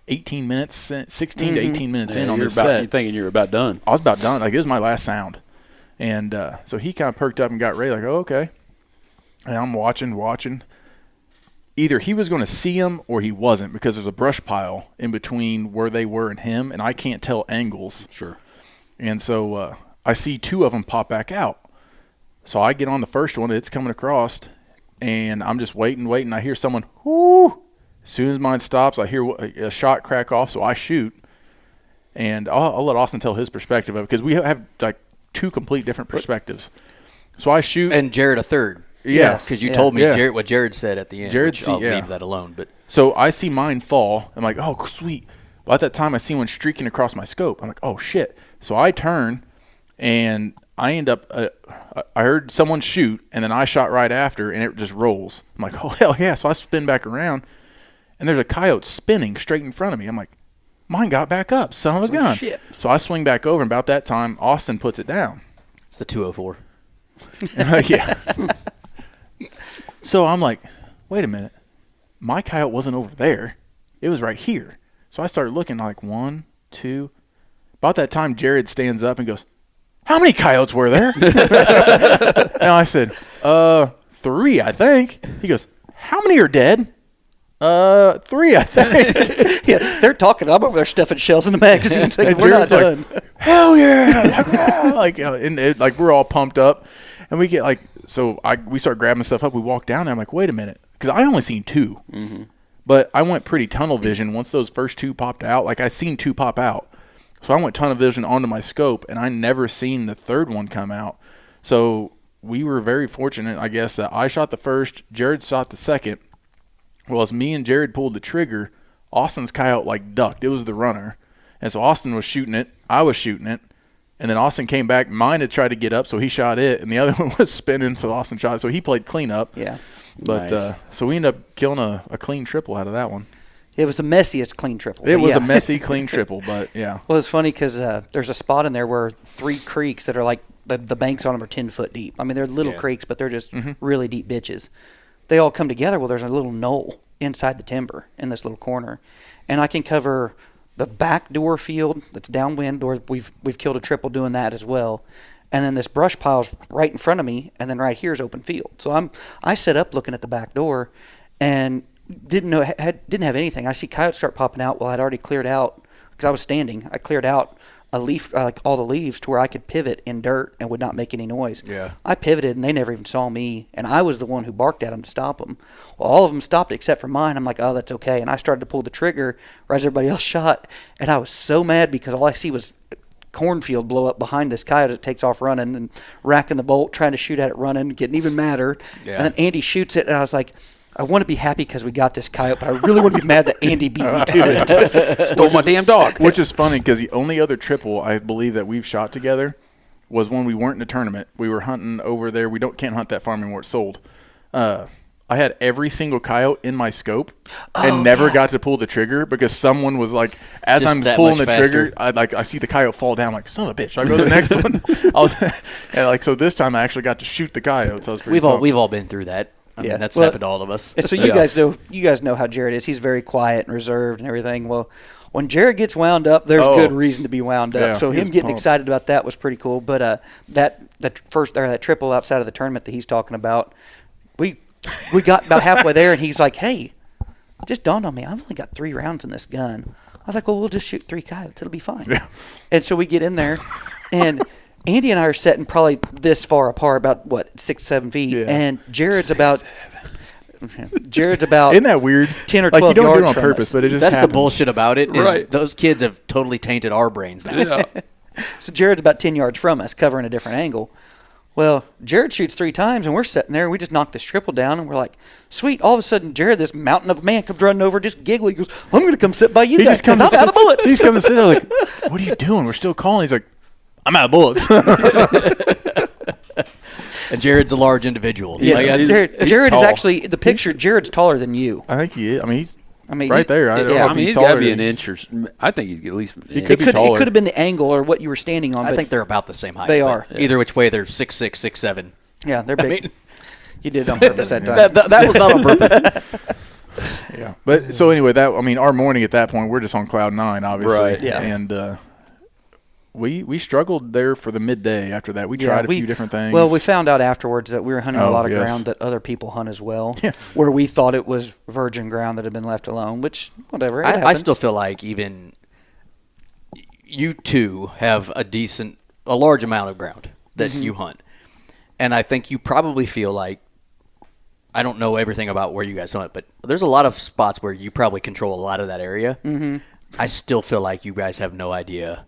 18 minutes, 16 to 18 minutes in on this set. You're thinking you're about done. I was about done. Like, it was my last sound. And so he kind of perked up and got ready, like, oh, okay. And I'm watching. Either he was going to see him or he wasn't because there's a brush pile in between where they were and him, and I can't tell angles. Sure. And so I see 2 of them pop back out. So I get on the first one. It's coming across, and I'm just waiting. I hear someone, whoo. As soon as mine stops, I hear a shot crack off, so I shoot. And I'll let Austin tell his perspective of it because we have like 2 complete different perspectives. So I shoot. And Jared a third. Yeah. Because you told me Yeah. what Jared said at the end. I'll leave that alone. But So I see mine fall. I'm like, oh, sweet. But at that time, I see one streaking across my scope. I'm like, oh, shit. So I turn, and I end up I heard someone shoot, and then I shot right after, and it just rolls. I'm like, oh, hell yeah. So I spin back around. And there's a coyote spinning straight in front of me. I'm like, mine got back up, son of a gun. Shit. So I swing back over, and about that time, Austin puts it down. it's the 204. Yeah. So I'm like, wait a minute. My coyote wasn't over there. It was right here. So I started looking like 1, 2. About that time, Jared stands up and goes, how many coyotes were there? And I said, 3, I think. He goes, how many are dead? 3, I think. Yeah, they're talking. I'm over there stuffing shells in the magazine. And We're not Jared's done. hell yeah. Like, like we're all pumped up. And we get like, so we start grabbing stuff up. We walk down there. I'm like, wait a minute. Because I only seen 2. Mm-hmm. But I went pretty tunnel vision once those first 2 popped out. Like, I seen 2 pop out. So I went tunnel vision onto my scope, and I never seen the third one come out. So we were very fortunate, I guess, that I shot the first, Jared shot the second. Well, as me and Jared pulled the trigger, Austin's coyote, like, ducked. It was the runner. And so Austin was shooting it. I was shooting it. And then Austin came back. Mine had tried to get up, so he shot it. And the other one was spinning, so Austin shot it. So he played cleanup. Yeah. But Nice. So we ended up killing a clean triple out of that one. It was the messiest clean triple. It but was yeah. a messy, clean triple, but yeah. Well, it's funny because there's a spot in there where 3 creeks that are like the banks on them are 10 foot deep. I mean, they're little creeks, but they're just really deep ditches. They all come together. Well, there's a little knoll inside the timber in this little corner, and I can cover the back door field that's downwind. Where we've killed a triple doing that as well, and then this brush pile's right in front of me, and then right here is open field. So I set up looking at the back door, and didn't have anything. I see coyotes start popping out. Well, I'd already cleared out because I was standing. I cleared out a leaf, like all the leaves, to where I could pivot in dirt and would not make any noise. Yeah. I pivoted, and they never even saw me, and I was the one who barked at them to stop them. Well, all of them stopped except for mine. I'm like, oh, that's okay. And I started to pull the trigger right as everybody else shot, and I was so mad because all I see was cornfield blow up behind this coyote as it takes off running and racking the bolt, trying to shoot at it, running, getting even madder. Yeah. And then Andy shoots it, and I was like, I want to be happy because we got this coyote, but I really want to be mad that Andy beat me to it. Stole my damn dog. Which is funny because the only other triple I believe that we've shot together was when we weren't in a tournament. We were hunting over there. We can't hunt that farm anymore. It's sold. I had every single coyote in my scope and never got to pull the trigger because someone was like, as Just I'm that pulling the much trigger, I see the coyote fall down. I'm like, son of a bitch, I go to the next one. And like, so this time I actually got to shoot the coyote. So I was pretty pumped. We've all been through that. I mean, that's Well, happened to all of us. And so you guys know how Jared is. He's very quiet and reserved and everything. Well, when Jared gets wound up, there's good reason to be wound up. Yeah, so he him was getting pumped. excited about that was pretty cool. But that triple outside of the tournament that he's talking about, we got about halfway there, and he's like, "Hey, it just dawned on me, I've only got 3 rounds in this gun. I was like, well, we'll just shoot 3 coyotes. It'll be fine. Yeah. And so we get in there, and Andy and I are sitting probably this far apart, about, 6, 7 feet. Yeah. And Jared's about Isn't that weird? 10 or 12 like, you don't yards do it on from purpose, us. but it just That's happens. the bullshit about it. Is Right. Those kids have totally tainted our brains now. Yeah. So Jared's about 10 yards from us, covering a different angle. Well, Jared shoots 3 times, and we're sitting there, and we just knocked this triple down, and we're like, sweet. All of a sudden, Jared, this mountain of a man, comes running over, just giggling. He goes, I'm going to come sit by you guys because I'm out of bullets. He's coming to sit there like, what are you doing? We're still calling. He's like, I'm out of bullets. And Jared's a large individual. Yeah, Like, Jared is tall. actually, the picture, Jared's taller than you. I think he is. I mean, he's I mean, right there. I don't know yeah, if I mean, he's he's got to taller be than- an inch or. I think he's at least. He yeah. could be it taller. could have been the angle or what you were standing on. I but think they're about the same height. They but are. Either which way, they're 6'6", 6'7". yeah, they're I big. mean, You did it on purpose that time. that was not on purpose. Yeah. But so anyway, our morning at that point, we're just on cloud 9, obviously. Right. Yeah. And we struggled there for the midday after that. We tried a few different things. Well, we found out afterwards that we were hunting a Oh, lot of yes. ground that other people hunt as well, Yeah. where we thought it was virgin ground that had been left alone, which, whatever, it I happens. still feel like even you two have a large amount of ground that Mm-hmm. you hunt. And I think you probably feel like, I don't know everything about where you guys hunt, but there's a lot of spots where you probably control a lot of that area. Mm-hmm. I still feel like you guys have no idea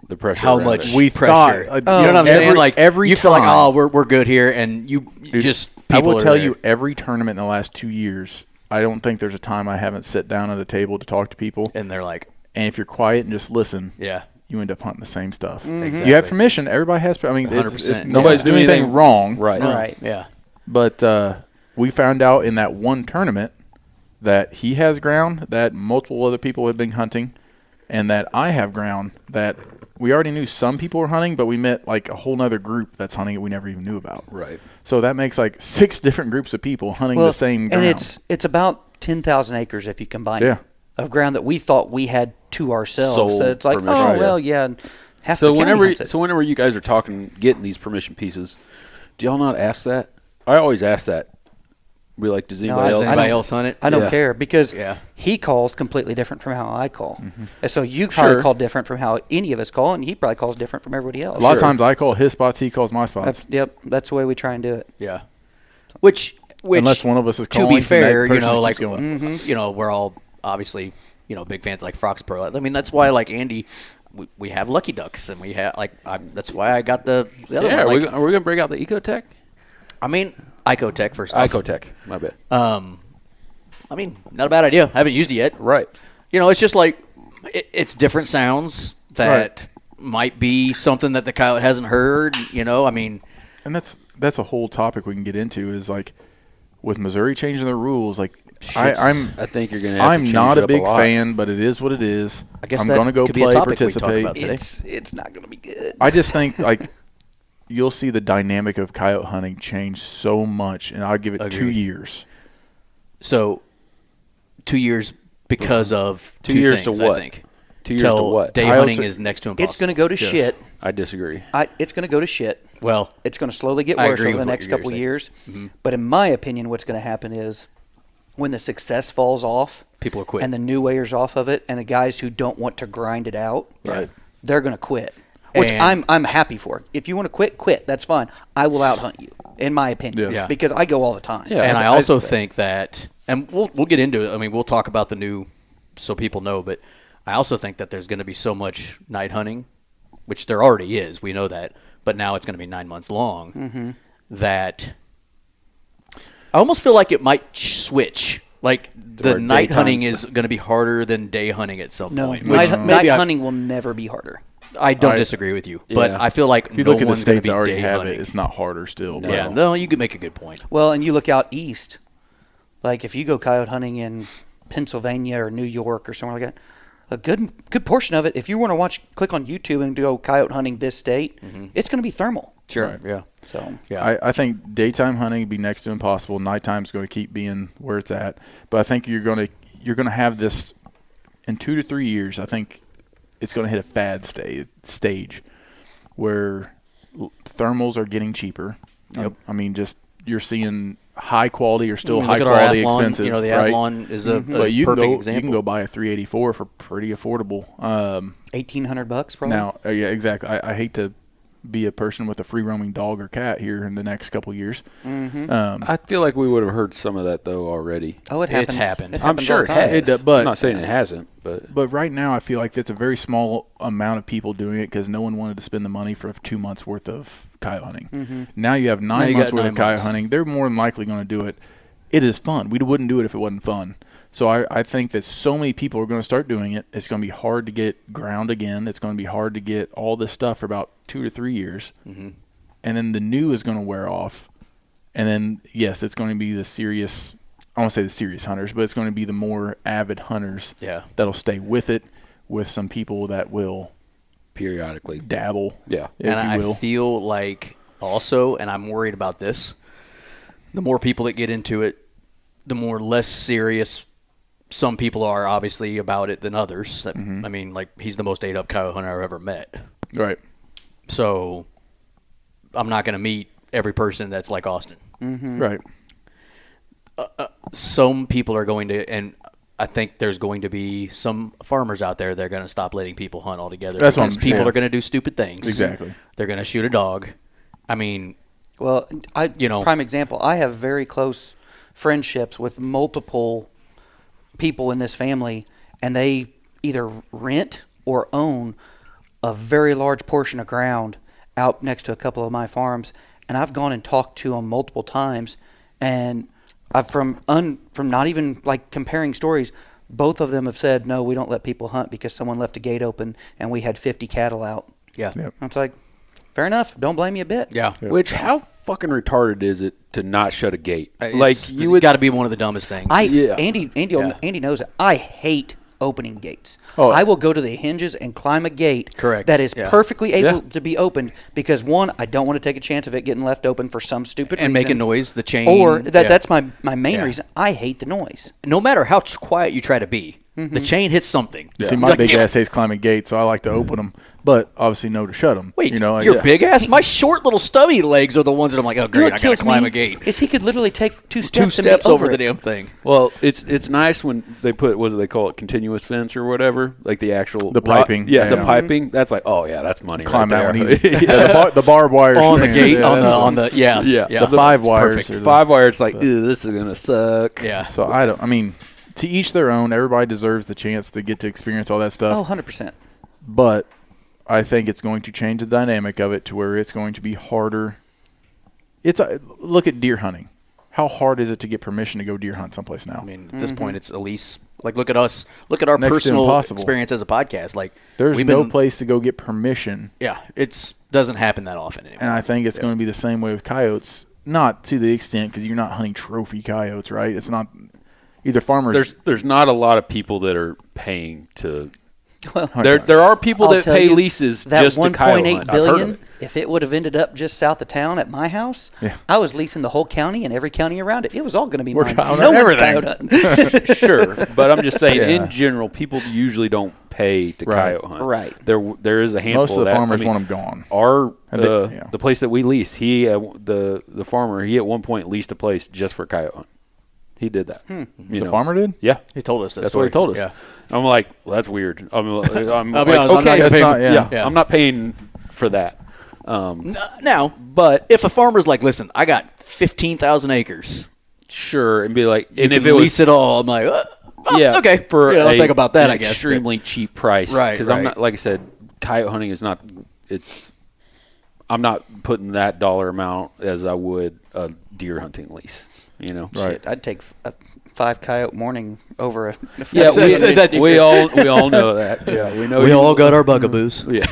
The pressure. how around much it. We pressure. thought, You know what I'm saying? every- Like every you feel like, time. oh, we're good here, and you just I people will are tell there. you, every tournament in the last 2 years, I don't think there's a time I haven't sat down at a table to talk to people. and they're like, And if you're quiet and just listen, yeah. you end up hunting the same stuff. Exactly. You have permission. Everybody has. I mean, 100%. nobody's Yeah. doing anything wrong. Right. No. Right. Yeah. But we found out in that one tournament that he has ground that multiple other people had been hunting, and that I have ground that we already knew some people were hunting, but we met like a whole nother group that's hunting it we never even knew about. Right. So that makes like 6 different groups of people hunting the same ground. And it's about 10,000 acres if you combine Yeah. it, of ground that we thought we had to ourselves. Sole So it's like, permission, oh, yeah. well, yeah. Half So the county whenever hunts it. whenever you guys are talking, getting these permission pieces, do y'all not ask that? I always ask that. Be like, does anybody I- else? Does anybody else hunt it? I don't Yeah. care because Yeah. he calls completely different from how I call. Mm-hmm. And so you probably Sure. call different from how any of us call, and he probably calls different from everybody else. a lot of Sure. times I call his spots, he calls my spots. That's the way we try and do it. Yeah. Which Unless one of us is to calling, be fair, that you know, person like keeps going. you know, we're all obviously, you know, big fans like Fox Pro. I mean, that's why like Andy, we have Lucky Ducks, and we have like that's why I got the other Yeah, one. Like, are we gonna break out the Ecotech? I mean, Icotech first off. Icotech. My bad. I mean, not a bad idea. I haven't used it yet. Right. You know, it's just like it's different sounds that might be something that the coyote hasn't heard. You know, I mean, And that's a whole topic we can get into is like with Missouri changing their rules. Like I think you're gonna. Have to I'm change not it a up big lot. fan, but it is what it is. I guess I'm that going to go could be a play, topic we talk participate. about today. It's not going to be good. I just think like you'll see the dynamic of coyote hunting change so much, and I'll give it 2 Agreed. years. so 2 years because of 2 two years to things, what? I think. 2 years to Till what? Day Coyotes hunting are- is next to impossible. It's going to go to Yes. shit. I disagree. It's going to go to shit. Well, It's going to slowly get I worse agree over the with what next you're couple saying. years. Mm-hmm. But in my opinion, what's going to happen is when the success falls off, people are quit. and the new wayers off of it, and the guys who don't want to grind it out, Right. they're going to quit. Which And- I'm happy for. If you want to quit. That's fine. I will out hunt you, in my opinion, Yes. Yeah. because I go all the time. Yeah. and I I- also think that, and we'll get into it. I mean, we'll talk about the new, so people know. But I also think that there's going to be so much night hunting, which there already is. We know that, but now it's going to be 9 months long. Mm-hmm. That I almost feel like it might switch. Like the Where night hunting daytime's- is going to be harder than day hunting at some No, point. night, Which night maybe hunting will never be harder. I don't I- disagree with you, but Yeah. I feel like If you no look at the one's going to states be that already day have hunting. it, it's not harder still. Yeah, but- no, you could make a good point. Well, and you look out east, like if you go coyote hunting in Pennsylvania or New York or somewhere like that, a good portion of it, if you want to click on YouTube and go coyote hunting this state, it's going to be thermal. Sure, Right. yeah, So yeah. I think daytime hunting would be next to impossible. Nighttime's going to keep being where it's at. But I think you're going to have this in 2 to 3 years. I think it's going to hit a fad stage where thermals are getting cheaper. Yep. I mean, just you're seeing high quality or still high Look at our quality Athlon, expensive. You know, the right? Athlon is a But you perfect can go, example. You can go buy a 384 for pretty affordable. $1,800 probably. Now, yeah, exactly. I hate to be a person with a free roaming dog or cat here in the next couple years. I feel like we would have heard some of that though already. Oh, it happens. happened. It I'm happens sure all it the time. has. It does, but- I'm not saying it hasn't, but But right now, I feel like that's a very small amount of people doing it because no one wanted to spend the money for 2 months worth of coyote hunting. Now you have 9 you months got worth 9 of coyote months. hunting. They're more than likely going to do it. It is fun. We wouldn't do it if it wasn't fun. So I think that so many people are going to start doing it. It's going to be hard to get ground again. It's going to be hard to get all this stuff for about 2 to 3 years. And then the new is going to wear off. And then, yes, it's going to be the serious – I won't say the serious hunters, but it's going to be the more avid hunters that'll stay with it, with some people that will periodically dabble, Yeah. if And you will. I feel like also, and I'm worried about this, the more people that get into it, the more less serious some people are obviously about it than others. I mean, like, he's the most ate-up coyote hunter I've ever met. Right. So I'm not going to meet every person that's like Austin. Right. Some people are going to, and I think there's going to be some farmers out there that are going to stop letting people hunt altogether. That's what I'm because people saying. are going to do stupid things. Exactly. They're going to shoot a dog. I mean, Well, You know. prime example. I have very close friendships with multiple people in this family, and they either rent or own a very large portion of ground out next to a couple of my farms. And I've gone and talked to them multiple times, and I've from not even like comparing stories. Both of them have said, no, we don't let people hunt because someone left a gate open and we had 50 cattle out. yeah. Yep. It's like, fair enough. Don't blame me a bit. Yeah. Which how fucking retarded is it to not shut a gate? Like You would got to be one of the dumbest things. Yeah. Andy knows it. I hate opening gates. Oh. I will go to the hinges and climb a gate Correct. that is Yeah. perfectly able Yeah. to be opened because, one, I don't want to take a chance of it getting left open for some stupid and reason. making noise, the chain. Or yeah. that's my main Yeah. reason. I hate the noise. No matter how quiet you try to be, the chain hits something. See, my big ass hates climbing gates, so I like to open them, but obviously no to shut them. Wait, you know, your yeah. big ass? My short little stubby legs are the ones that I'm like, oh, You know great, what I got to kills climb me a gate. Is he could literally take two Two steps, to be steps over it. the damn thing. Well, it's nice when they put what do they call it, continuous fence or whatever, like the actual The piping. Yeah, the Yeah. piping. That's like, oh yeah, that's money. Climb right that there. one easy. Yeah, the barbed wire On the strand, gate, yeah, on that's the, yeah. Yeah. the 5 wires. perfect. Or the- 5 wire. It's like, ew, this is gonna suck. Yeah. So I mean, to each their own. Everybody deserves the chance to get to experience all that stuff. Oh, 100%. But I think it's going to change the dynamic of it to where it's going to be harder. Look at deer hunting. How hard is it to get permission to go deer hunt someplace now? I mean, at this point, it's at least, like, look at us. Look at our Next to personal impossible. experience as a podcast. Like, There's we've no been, place to go get permission. Yeah, it's doesn't happen that often anymore. And I think it's going to be the same way with coyotes. Not to the extent because you're not hunting trophy coyotes, right? It's not either farmers. There's not a lot of people that are paying to. hunt There are people I'll that tell pay you, leases that just to coyote 1.8 hunt. I've heard billion, of it. if it would have ended up just south of town at my house, Yeah. I was leasing the whole county and every county around it. It was all going to be We're mine. counting No one's everything. coyote hunting. Sure, but I'm just saying, Yeah. in general, people usually don't pay to Right. coyote hunt. Right. There is a handful. Most of the that. farmers I mean, want them gone. Our And they- yeah. the place that we lease, the farmer, he at one point leased a place just for coyote hunt. He did that. You The know. farmer did? Yeah, he told us that that's story. what he told us. Yeah. I'm like, well, that's weird. I'm I'll like, be honest, I'm not okay, gonna That's pay. not- yeah, Yeah. I'm not paying for that. Now, But if a farmer's like, listen, I got 15,000 acres, sure, and be like, you and can if it was lease it all, I'm like, yeah, okay, for I'll think about that. an I guess extremely cheap price, Right, Because right. I'm not, like I said, coyote hunting is not. I'm not putting that dollar amount as I would a deer hunting lease. You know, Shit, I'd take a 5 coyote morning over a. Yeah, That's- we all know that. Yeah, we know. we you- all got our bugaboos. Yeah.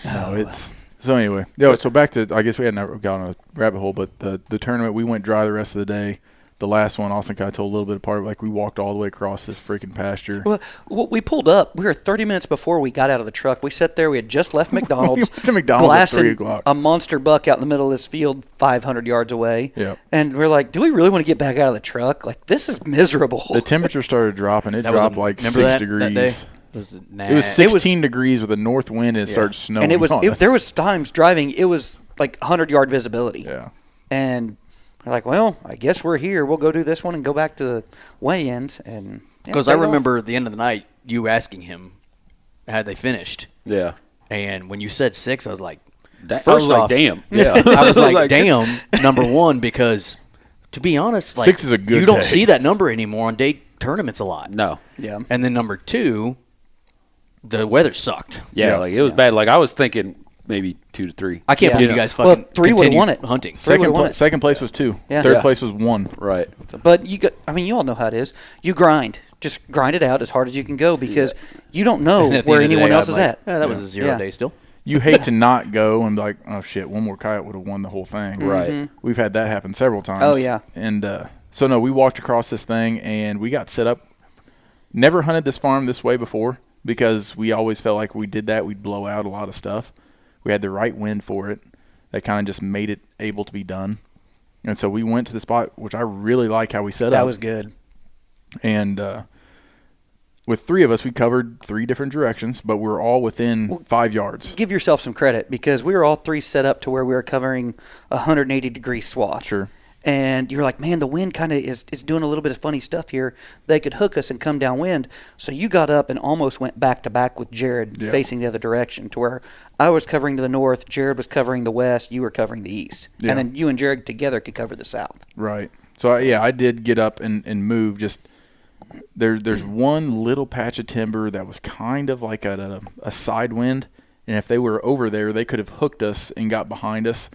No, it's so anyway. So back to I guess we hadn't gone on a rabbit hole, but the tournament we went dry the rest of the day. The last one, Austin kind of told a little bit apart. Like we walked all the way across this freaking pasture. Well, we pulled up. We were 30 minutes before we got out of the truck. We sat there. We had just left McDonald's. went to McDonald's at 3 glassing o'clock. a monster buck out in the middle of this field 500 yards away. Yep. And we're like, do we really want to get back out of the truck? Like, this is miserable. The temperature started dropping. It dropped like 6 remember degrees. That was It was 16 degrees with a north wind and it started snowing. and it was Oh, there was times driving, it was like 100-yard visibility. Yeah. And They're like, well, I guess we're here. We'll go do this one and go back to the weigh-ins. And Because I remember at the end of the night, you asking him, had they finished? Yeah. And when you said 6, I was like, I first was like, off, damn. Yeah, I was like, damn, number one, because to be honest, like 6 is a good you don't day. see that number anymore on day tournaments a lot. No. Yeah. And then number 2, the weather sucked. Yeah, like it was bad. Like I was thinking maybe 2 to 3. I can't Yeah. believe you guys Well, fucking 3 would've continued won it. hunting. Second place was 2. Yeah. Third Yeah. place was 1. Right. But you all know how it is. You grind. Just grind it out as hard as you can go because you don't know And at the where end of the anyone day, else I'm is like, at. that was a 0 Yeah. day still. You hate to not go and be like, oh shit, one more coyote would have won the whole thing. Right. We've had that happen several times. Oh, yeah. And so no, we walked across this thing and we got set up. Never hunted this farm this way before because we always felt like we did that, we'd blow out a lot of stuff. We had the right wind for it. That kind of just made it able to be done. And so we went to the spot, which I really like how we set up. That was good. And with 3 of us, we covered 3 different directions, but we're all within 5 yards. Give yourself some credit because we were all 3 set up to where we were covering a 180-degree swath. Sure. And you're like, man, the wind kind of is doing a little bit of funny stuff here. They could hook us and come downwind. So you got up and almost went back to back with Jared facing the other direction to where I was covering to the north, Jared was covering the west, you were covering the east. Yeah. And then you and Jared together could cover the south. Right. So, I did get up and move. Just there's one little patch of timber that was kind of like a side wind. And if they were over there, they could have hooked us and got behind us.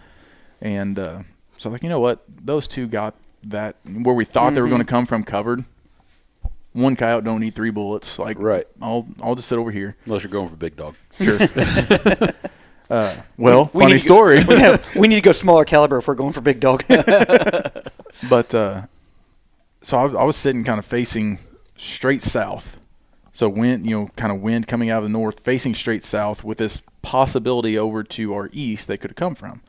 And so, like, you know what? Those 2 got that where we thought they were going to come from covered. One coyote don't need 3 bullets. Like, Right. I'll just sit over here. Unless you're going for big dog. Sure. Well, We funny need to story. we need to go smaller caliber if we're going for big dog. But so I was sitting kind of facing straight south. So wind, kind of wind coming out of the north, facing straight south with this possibility over to our east they could have come from.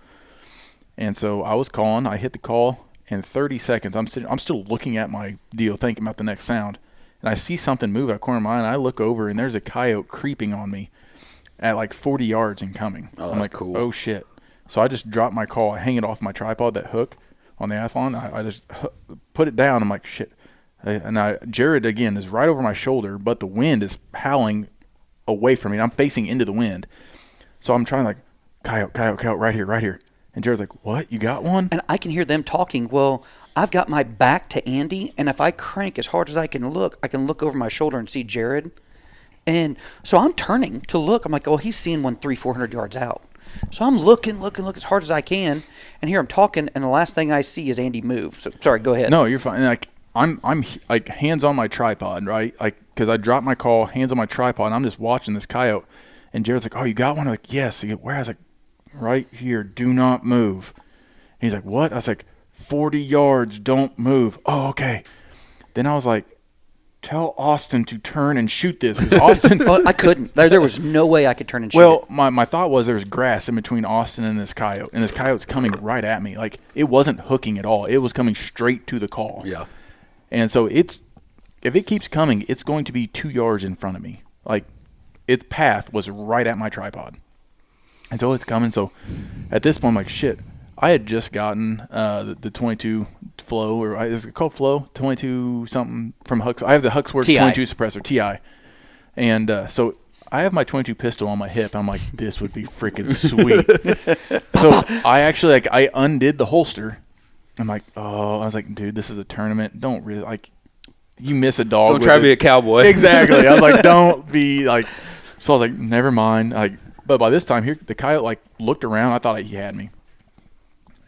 And so I was calling. I hit the call in 30 seconds. I'm still looking at my deal, thinking about the next sound. And I see something move out of the corner of my eye, and I look over, and there's a coyote creeping on me at like 40 yards and coming. Oh, I'm that's like, cool. oh, shit. So I just dropped my call. I hang it off my tripod, that hook on the Athlon. I just put it down. I'm like, shit. And Jared, again, is right over my shoulder, but the wind is howling away from me. And I'm facing into the wind. So I'm trying like, coyote, right here. And Jared's like, what? You got one? And I can hear them talking. Well, I've got my back to Andy, and if I crank as hard as I can look over my shoulder and see Jared. And so I'm turning to look. I'm like, oh, he's seeing one 300-400 yards out. So I'm looking as hard as I can, and here I'm talking, and the last thing I see is Andy move. So, sorry, go ahead. No, you're fine. Like I'm like hands on my tripod, right? Like because I dropped my call, hands on my tripod, and I'm just watching this coyote. And Jared's like, oh, you got one? I'm like, yes. He goes, where? I was like, right here. Do not move. And he's like, what? I was like, 40 yards. Don't move. Oh, okay. Then I was like, tell Austin to turn and shoot this. Because Austin. Well, I couldn't. There was no way I could turn and shoot Well, it. my thought was there was grass in between Austin and this coyote. And this coyote's coming right at me. Like, it wasn't hooking at all. It was coming straight to the call. Yeah. And so if it keeps coming, it's going to be 2 yards in front of me. Like, its path was right at my tripod. And so it's coming. So at this point, I'm like, shit. I had just gotten the 22 Flow, or is it called Flow? 22 something from Hux. I have the Huxworks TI. 22 suppressor, TI. And so I have my 22 pistol on my hip. I'm like, this would be freaking sweet. So I actually, I undid the holster. I'm like, oh, I was like, dude, this is a tournament. Don't really, like, you miss a dog. Don't try to be a cowboy. Exactly. I was like, don't be like. So I was like, never mind. Like, but by this time, here the coyote like looked around. I thought he had me.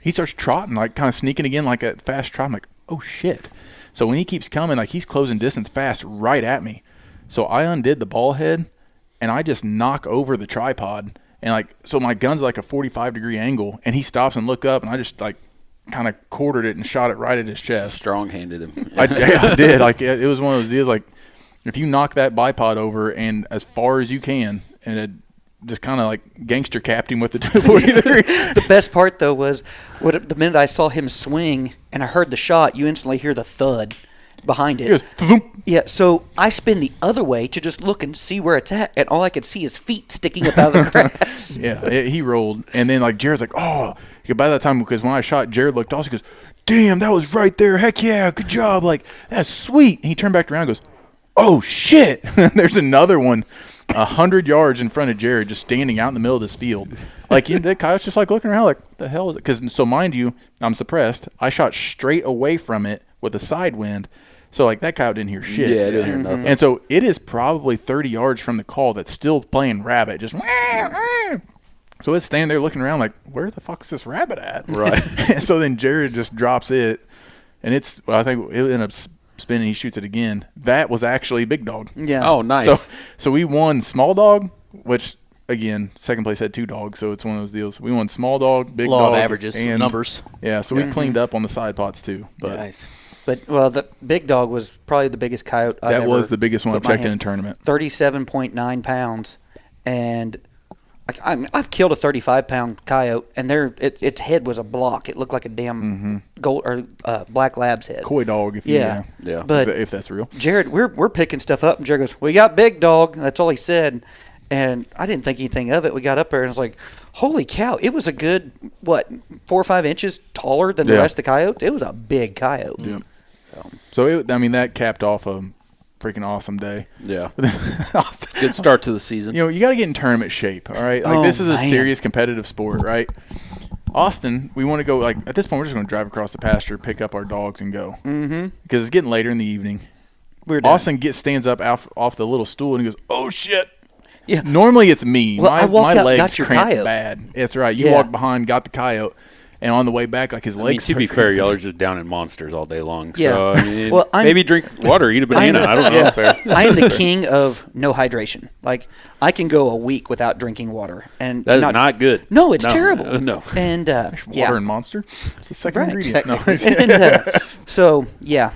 He starts trotting, like kind of sneaking again, like a fast trot. I'm like, oh shit. So when he keeps coming, like he's closing distance fast right at me. So I undid the ball head, and I just knock over the tripod, and like so my gun's like a 45-degree angle, and he stops and look up, and I just like kind of quartered it and shot it right at his chest. Strong-handed him. I did. Like it was one of those deals. Like if you knock that bipod over and as far as you can, and it just kind of like gangster capped him with the 243. The best part, though, was the minute I saw him swing and I heard the shot, you instantly hear the thud behind it. He goes, "Thump." Yeah, so I spin the other way to just look and see where it's at, and all I could see is feet sticking up out of the grass. Yeah, he rolled, and then like Jared's like, oh. By that time, because when I shot, Jared looked also, he goes, damn, that was right there. Heck yeah, good job. Like, that's sweet. And he turned back around and goes, oh, shit. There's another one 100 yards in front of Jared just standing out in the middle of this field. Like, that coyote's just like looking around like, the hell is it? Because, so mind you, I'm suppressed. I shot straight away from it with a side wind. So, like, that coyote didn't hear shit. Yeah, it didn't hear nothing. And so it is probably 30 yards from the call that's still playing rabbit. Just, so it's standing there looking around like, where the fuck's this rabbit at? Right. And so then Jared just drops it. And I think it ended up spinning. He shoots it again. That was actually big dog. Yeah. Oh, nice. So we won small dog, which, again, second place had 2 dogs. So it's one of those deals. We won small dog, big Law dog. of averages, and numbers. Yeah, so we cleaned up on the side pots too. But Nice. But, well, the big dog was probably the biggest coyote I've that ever was the biggest one I've put my checked in a hands- tournament. 37.9 pounds. And I've killed a 35-pound coyote, and its head was a block. It looked like a damn gold or black lab's head. Coy dog, if Yeah. you, Yeah. But if that's real. Jared, we're picking stuff up, and Jared goes, "We got big dog." That's all he said, and I didn't think anything of it. We got up there, and it's like, "Holy cow!" It was a good 4 or 5 inches taller than the Yeah. rest of the coyotes. It was a big coyote. Yeah. So So that capped off a freaking awesome day. Yeah. Good start to the season. You got to get in tournament shape, all right? Like, Oh, this is a man. serious competitive sport, right? Austin, we want to go, like, at this point, we're just going to drive across the pasture, pick up our dogs, and go. Mm-hmm. Because it's getting later in the evening. we're done. Austin stands up off the little stool, and he goes, oh, shit. Yeah. Normally, it's me. Well, I walked my out, legs got your cramp coyote. bad. That's right. You Yeah. walked behind, got the coyote, and on the way back, like, his I mean, legs to be hurt. fair, y'all are just down in monsters all day long. Yeah. So, I mean, Well, I'm- maybe drink water, eat a banana. I don't know. Yeah. Fair. I am the king of no hydration. Like, I can go a week without drinking water, and That is not good. No, it's No, terrible. no. And Water yeah, and Monster. It's the second Right. ingredient. No. and, so yeah,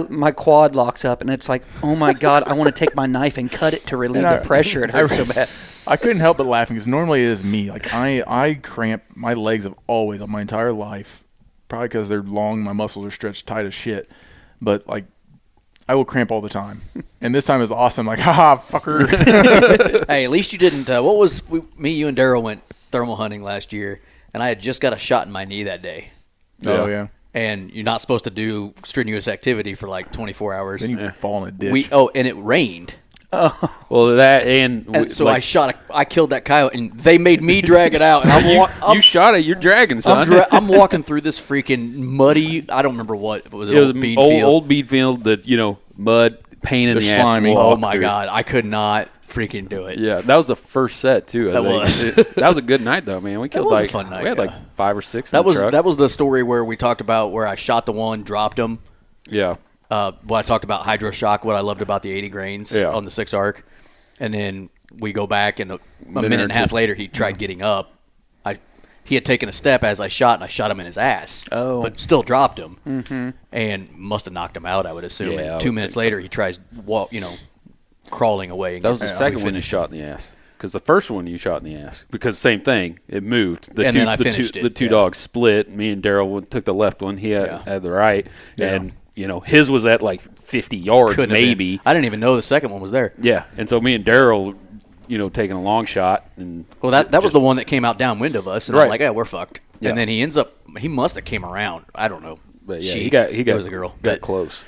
my quad locks up, and it's like, oh my god, I want to take my knife and cut it to relieve And the pressure. It hurts so bad. I couldn't help but laughing because normally it is me. Like, I cramp. My legs have always, on my entire life, probably because they're long, my muscles are stretched tight as shit. But, like, I will cramp all the time. And this time is awesome. Like, haha, fucker. Hey, at least you didn't. Me, you, and Daryl went thermal hunting last year, and I had just got a shot in my knee that day. Oh, yeah. And you're not supposed to do strenuous activity for like 24 hours. Then you fall in a ditch. And it rained. Well, that and So I killed that coyote, and they made me drag it out. And you shot it. You're dragging, son. I'm walking through this freaking muddy. I don't remember what was it. It was Old bean old, field. old bead field that mud, pain in The the ass. to slimy. walk Oh my through. god, I could not freaking do it. Yeah, that was the first set too. I That think. was. That was a good night though, man. We killed was a like fun night, we had yeah. like 5 or 6. That in the truck. was the story where we talked about where I shot the one, dropped him. Yeah. What I talked about hydro shock, what I loved about the 80 grains Yeah. on the 6 arc, and then we go back and a Minute minute or and a half two. later he tried getting up. He had taken a step as I shot, and I shot him in his ass. Oh. But still dropped him, and must have knocked him out. I would assume. Yeah, I And would 2 minutes think so. later, he tries crawling away. And That was the gets- second one you shot in the ass. Because the first one you shot in the ass. Because same thing, it moved. And then I finished it, The two yeah. dogs split. Me and Daryl took the left one. He had the right, Yeah. and his was at like 50 yards Couldn't have been. maybe. I didn't even know the second one was there. Yeah, and so me and Daryl, taking a long shot, and Well, that was the one that came out downwind of us, and I'm Right. like, yeah, we're fucked. Yeah. And then he must have came around. I don't know. But yeah, She- he got it was a girl. got But close.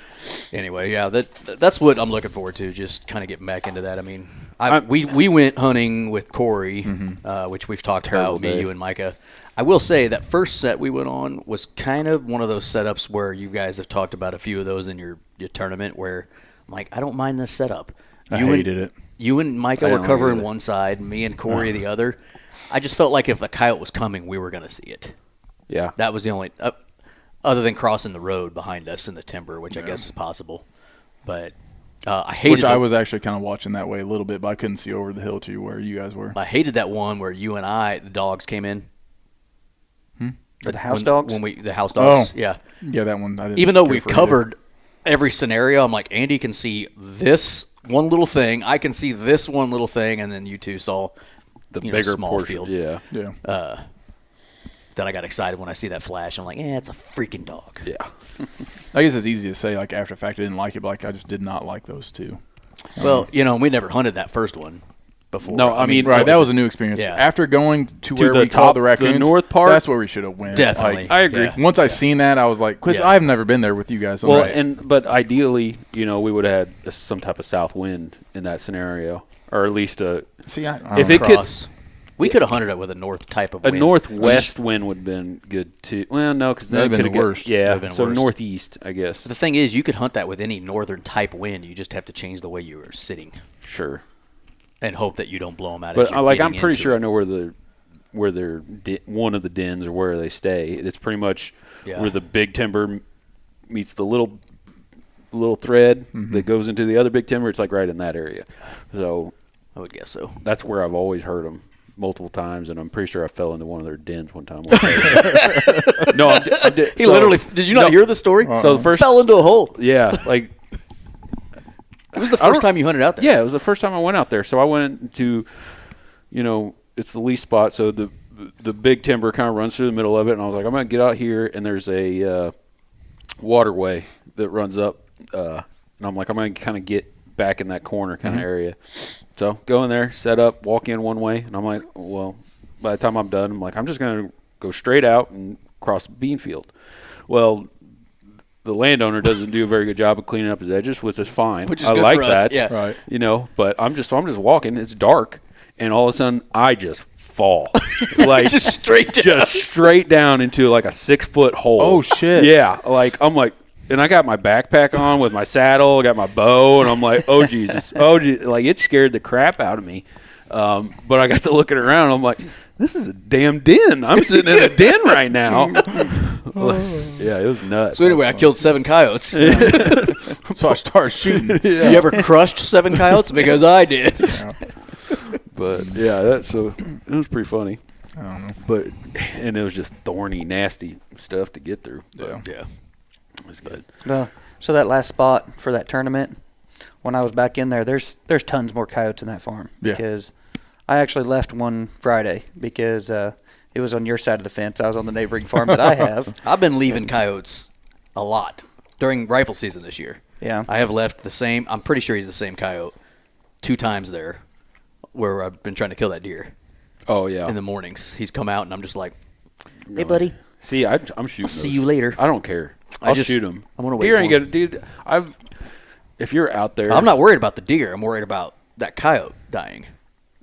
anyway, yeah, that's what I'm looking forward to. Just kind of getting back into that. I mean, we went hunting with Corey, which we've talked Terrible about. Me, day. you, and Micah. I will say that first set we went on was kind of one of those setups where you guys have talked about a few of those in your tournament. Where I'm like, I don't mind this setup. I hated it. You and Micah I were didn't like covering it. one side, me and Corey the other. I just felt like if a coyote was coming, we were going to see it. Yeah, That was the only, other than crossing the road behind us in the timber, which I guess is possible. But I hated. Which I was actually kind of watching that way a little bit, but I couldn't see over the hill to where you guys were. I hated that one where you and the dogs came in. The house dogs? The house dogs. Oh. Yeah. Yeah, that one. I didn't Even though care we've for either. covered every scenario, I'm like, Andy can see this one little thing. I can see this one little thing, and then you two saw the you know, bigger small portion. field. Yeah, Yeah. Then I got excited when I see that flash. I'm like, it's a freaking dog. yeah. I guess it's easy to say, like, after the fact I didn't like it, but like, I just did not like those two. Well, we never hunted that first one. before. No, I mean, Right, that was a new experience. Yeah. After going to where the we called the top, raccoons, the north part, that's where we should have went. Definitely. Like, I agree. Yeah. once I seen that, I was like, because Yeah. I've never been there with you guys. So Well, I'm like, but ideally, we would have had some type of south wind in that scenario, or at least see, I if don't it know. could. Cross. We could have hunted it with a north type of A wind. northwest wind would have been good too. Well, no, because then That'd it been could the have worst. Yeah, That'd been so worst. northeast, I guess. The thing is, you could hunt that with any northern type wind. You just have to change the way you are sitting Sure, and hope that you don't blow them out. but as you're I'm getting pretty into sure it. I know where they're one of the dens or where they stay. It's pretty much Yeah. where the big timber meets the little thread that goes into the other big timber. It's like right in that area. So I would guess so. that's where I've always heard them multiple times, and I'm pretty sure I fell into one of their dens one time. No, I did. He literally. Did you not hear the story? So the first, Fell into a hole. yeah, like It was the first time you hunted out there. yeah, it was the first time I went out there. So I went into, it's the lease spot. So the big timber kind of runs through the middle of it, and I was like, I'm gonna get out here, and there's a waterway that runs up, and I'm like, I'm gonna kind of get back in that corner kind of area. So go in there, set up, walk in one way, and I'm like, well, by the time I'm done, I'm like, I'm just gonna go straight out and cross the bean field. Well, the landowner doesn't do a very good job of cleaning up his edges, which is fine. Which is I good like for us, that. yeah. Right. But I'm just walking. It's dark, and all of a sudden I just fall, like Just straight down. just straight down into like a 6-foot hole. Oh, shit. Yeah, I'm like, and I got my backpack on with my saddle, I got my bow, and I'm like, oh Jesus, like it scared the crap out of me. But I got to looking around, I'm like, this is a damn den. I'm sitting in a den right now. Yeah, it was nuts. So anyway, I killed 7 coyotes. So I started shooting. You ever crushed 7 coyotes? Because I did. But yeah, it was pretty funny. I don't know. But and it was just thorny, nasty stuff to get through. But Yeah. it was good. So that last spot for that tournament, when I was back in there, there's tons more coyotes in that farm. Yeah. Because I actually left one Friday because it was on your side of the fence. I was on the neighboring farm that I have. I've been leaving coyotes a lot during rifle season this year. Yeah. I have left the same. I'm pretty sure he's the same coyote 2 times there, where I've been trying to kill that deer Oh yeah. in the mornings. He's come out and I'm just like, hey buddy, See, I'm shooting. I'll see those. you later. I don't care. I I'll just- shoot them. I wanna wait Deer for ain't 'em. gonna, dude. If you're out there, I'm not worried about the deer. I'm worried about that coyote dying.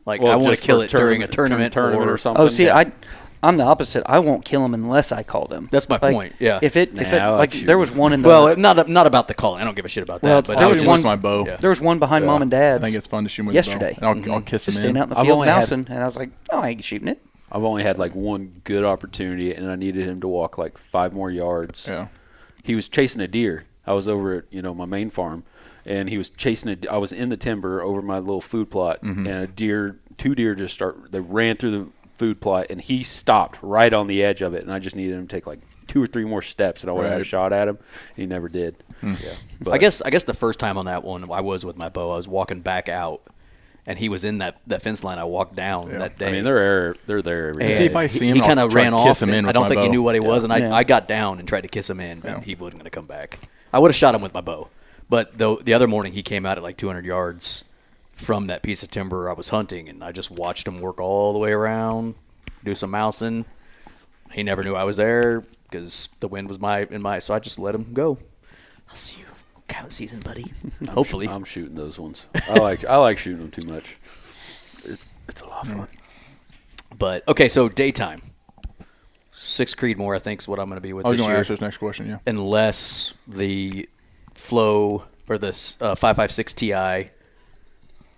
Like Well, I want just to kill for it during a tournament, or something. Oh, see, I'm the opposite. I won't kill them unless I call them. That's my Like, point, yeah. If it Nah, I like like shooting. there was one in the Well, not about the calling. I don't give a shit about that. Well, but there I was was one- just, with my bow. Yeah. there was one behind Yeah. mom and I dad's think it's fun to shoot with yesterday. the bow. And I'll kiss just him staying in. out in the I've field only had- mousing, and I was like, oh, I ain't shooting it. I've only had like one good opportunity, and I needed him to walk like 5 more yards. Yeah. He was chasing a deer. I was over at my main farm, and he was chasing I was in the timber over my little food plot, and 2 deer just they ran through the food plot, and he stopped right on the edge of it, and I just needed him to take like 2 or 3 more steps, and I would have had a Right. shot at him. He never did. Yeah, but I guess the first time on that one, I was with my bow. I was walking back out, and he was in that fence line I walked down that day. I mean they're there every And day. See, if I see him, he I'll kind of try ran to off. kiss him in and I with don't my think he bow. knew what he was, and Yeah. I got down and tried to kiss him in, but Yeah. he wasn't going to come back. I would have shot him with my bow, but the other morning he came out at like 200 yards from that piece of timber I was hunting, and I just watched him work all the way around, do some mousing. He never knew I was there because the wind was so I just let him go. I'll see you cow season, buddy. Hopefully. I'm shooting those ones. I like shooting them too much. It's a lot of fun. But okay, so daytime. 6 Creedmoor, I think, is what I'm going to be with I was this going to year. ask this next question, yeah. Unless the Flow or the 556 Ti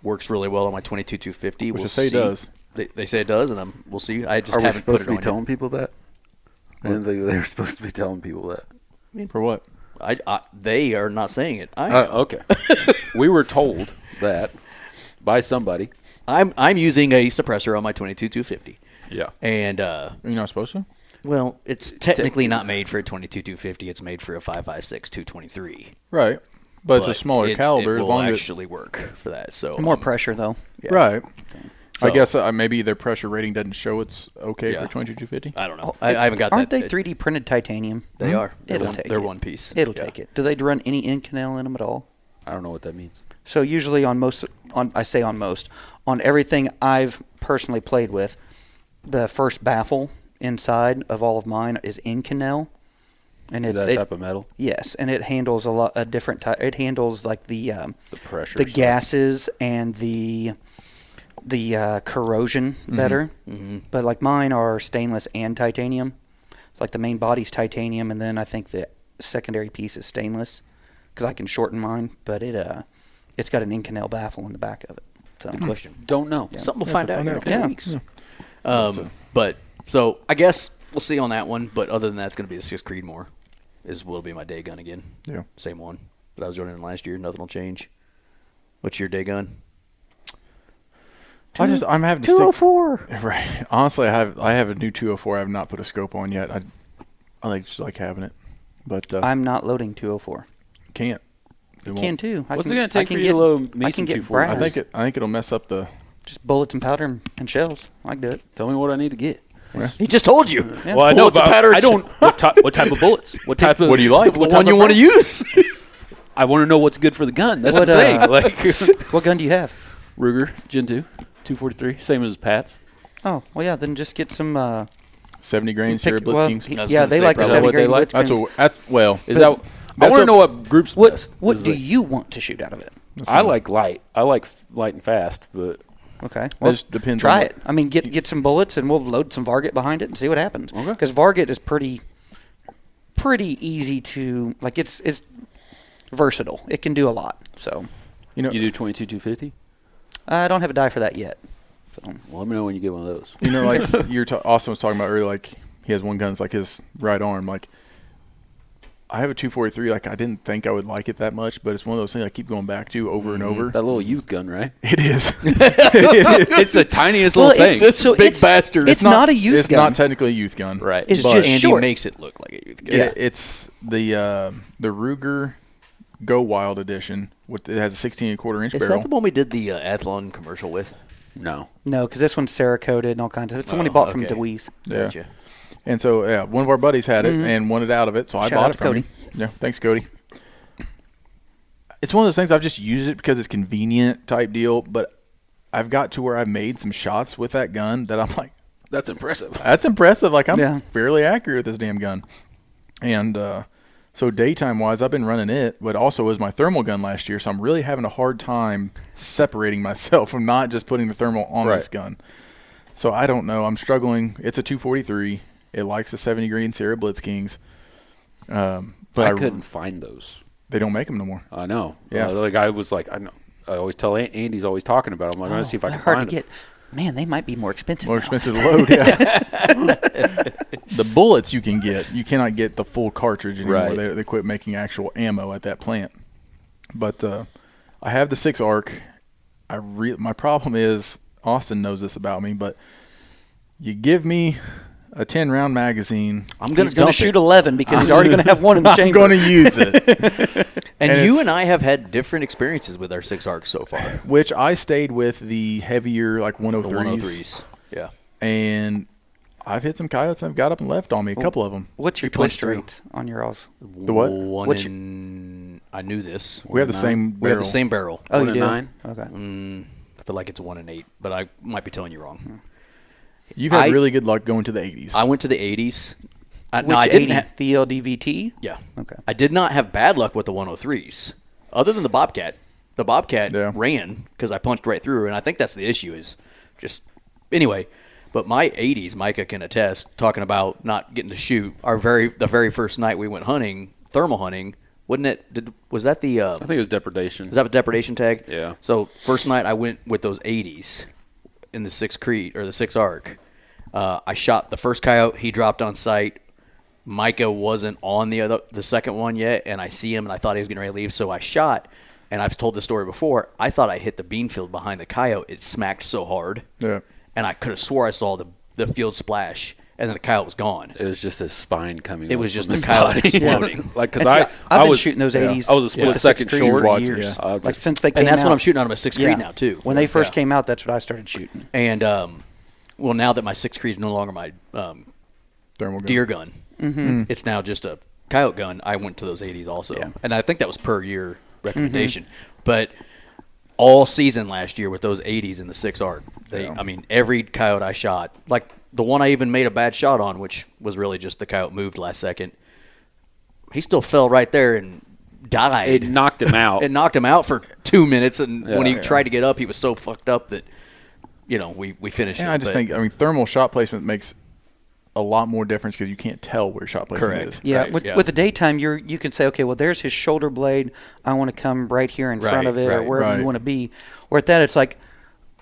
works really well on my 22-250. Which we'll they say it see. does. They say it does, and we'll see. I just Are we haven't put supposed it to be on telling people that? I didn't think they were supposed to be telling people that. For what? yet. They are not saying it. I am. Okay. We were told that by somebody. I'm using a suppressor on my 22-250. Yeah. And, Are you not supposed to? well, it's technically not made for a 22-250. It's made for a 556 223. Right. But it's a smaller caliber. It as will long as actually work for that. So More pressure though. yeah. Right. So- I guess maybe their pressure rating doesn't show it's okay Yeah. for 22-250. I don't know. I haven't got Aren't that. they 3D printed titanium? They are. It'll take They're it. one piece. It'll Yeah. take it. Do they run any Inconel in them at all? I don't know what that means. So usually on everything I've personally played with, the first baffle inside of all of mine is Inconel. And Is that a type of metal? Yes, and it handles a different type. It handles like the pressure, the gases, and the corrosion better. Mm-hmm. But like mine are stainless and titanium. It's like the main body's titanium, and then I think the secondary piece is stainless because I can shorten mine. But it's got an Inconel baffle in the back of it. So Good question. Don't know. Yeah. Something we'll find out in a couple Yeah. weeks. But so I guess we'll see on that one. But other than that, it's going to be the 6 Creedmoor. Will be my day gun again. Yeah. Same one that I was running last year. Nothing will change. What's your day gun? I'm having to 204. stick. Right. Honestly, I have a new 204. I have not put a scope on yet. I just like having it, but I'm not loading 204. can't. You can too. What's it going to take for you to load I Mason can get 240? brass. I think it'll mess up the. Just bullets and powder and shells. I can do it. Tell me what I need to get. He just told you. Yeah. Well, I know, Bullets and but powders. I don't. What type of bullets? What type of? What do you like? The What one type you of want to use. I want to know what's good for the gun. That's What, the thing. Like What gun do you have? Ruger Gen 2, 243, same as Pat's. Oh, well, yeah. Then just get some. 70 grain Sierra Blitzkings. I was Yeah, gonna they say like the probably 70 what they grain like. Blitzkrieg. Well, Is that? I that's want to a- know what group's What best. What Is do the- you want to shoot out of it? I like light. I like light and fast, but Okay. That just depends Try on it. I mean, get some bullets and we'll load some Varget behind it and see what happens. Okay. Because Varget is pretty easy to like. It's versatile. It can do a lot. So you know, you do 22 250. I don't have a die for that yet. So Well, let me know when you get one of those. like Austin was talking about earlier, like he has one gun, it's like his right arm. Like I have a 243. Like I didn't think I would like it that much, but it's one of those things I keep going back to over and over. That little youth gun, right? It is. It's the tiniest little thing. big bastard. It's not a youth It's gun. not technically a youth gun. Right. It's But just Andy short. makes it look like a youth gun. Yeah, it's the Ruger Go Wild edition. It has a 16 and a quarter inch Is barrel. that the one we did the Athlon commercial with? No. No, because this one's Cerakoted and all kinds of. It's the one he bought from okay. DeWeese. Yeah. Gotcha. And so, yeah, one of our buddies had it and wanted out of it, so I Shout bought out it to from Cody. him. Yeah, thanks, Cody. It's one of those things I've just used it because it's convenient type deal, but I've got to where I've made some shots with that gun that I'm like, That's impressive. that's impressive. Like, I'm Yeah. fairly accurate with this damn gun. And so daytime-wise, I've been running it, but also was my thermal gun last year, so I'm really having a hard time separating myself from not just putting the thermal on this gun. So I don't know. I'm struggling. It's a 243. It likes the 70 grain Sierra Blitzkings. But I couldn't find those. They don't make them no more. I know. Yeah. Like I was like, I know. I always tell Andy's always talking about them. I'm going to see if I They're can hard find to them. get. Man, they might be more expensive. More now. expensive to load, yeah. The bullets you can get, you cannot get the full cartridge anymore. Right. They quit making actual ammo at that plant. But I have the 6 arc. My problem is, Austin knows this about me, but you give me a 10-round magazine, I'm going He's to going dump to shoot it. 11 because he's already going to have one in the I'm chamber. going to use it. And and you it's- and I have had different experiences with our 6 arcs so far. Which I stayed with the heavier, like The 103s. 103s. Yeah. And I've hit some coyotes and I've got up and left on me, a couple of them. What's your We punched twist through. rate on your alls? The what? What's your- I knew this. We have the 1-9. same We have barrel. the same barrel. Oh, you 1 do? and 9? Okay. I feel like it's 1 and 8, but I might be telling you wrong. You've had I- really good luck going to the 80s. I went to the 80s. Which No, I 80? didn't. The LDVT? Yeah. Okay. I did not have bad luck with the 103s, other than the Bobcat. The Bobcat Yeah. ran because I punched right through her, and I think that's the issue. Is just anyway. But my 80s, Micah can attest. Talking about not getting to shoot. The very first night we went hunting, thermal hunting, wasn't it? Was that the? I think it was depredation. Is that a depredation tag? Yeah. So first night I went with those 80s in the 6 Creed or the 6 Arc. I shot the first coyote. He dropped on sight. Micah wasn't on the second one yet, and I see him, and I thought he was getting ready to leave, so I shot. And I've told this story before. I thought I hit the bean field behind the coyote. It smacked so hard, Yeah. and I could have swore I saw the field splash, and then the coyote was gone. It was just his spine coming. It up was just from the his coyote body. exploding. Like, because And see, I I've been was shooting those 80s. I was a split with the second 6 Creed short. for years. Yeah. Like since they came And that's out. what I'm shooting out of a 6 Creed Yeah. now, too. When they first Yeah. came out, that's what I started shooting. And, well, now that my 6 Creed is no longer my Thermal gun. deer gun, it's now just a coyote gun. I went to those 80s also. Yeah. And I think that was per year recommendation. But all season last year with those 80s in the 6 arc. Yeah. I mean, every coyote I shot, like the one I even made a bad shot on, which was really just the coyote moved last second, he still fell right there and died. It knocked him out. It knocked him out for 2 minutes, and when he tried to get up, he was so fucked up that, we finished And it. I just think, thermal shot placement makes a lot more difference because you can't tell where shot placement Correct. is. Yeah, Right, with the daytime, you can say, okay, well, there's his shoulder blade. I want to come right here in front of it, or wherever you want to be. Or at that, it's like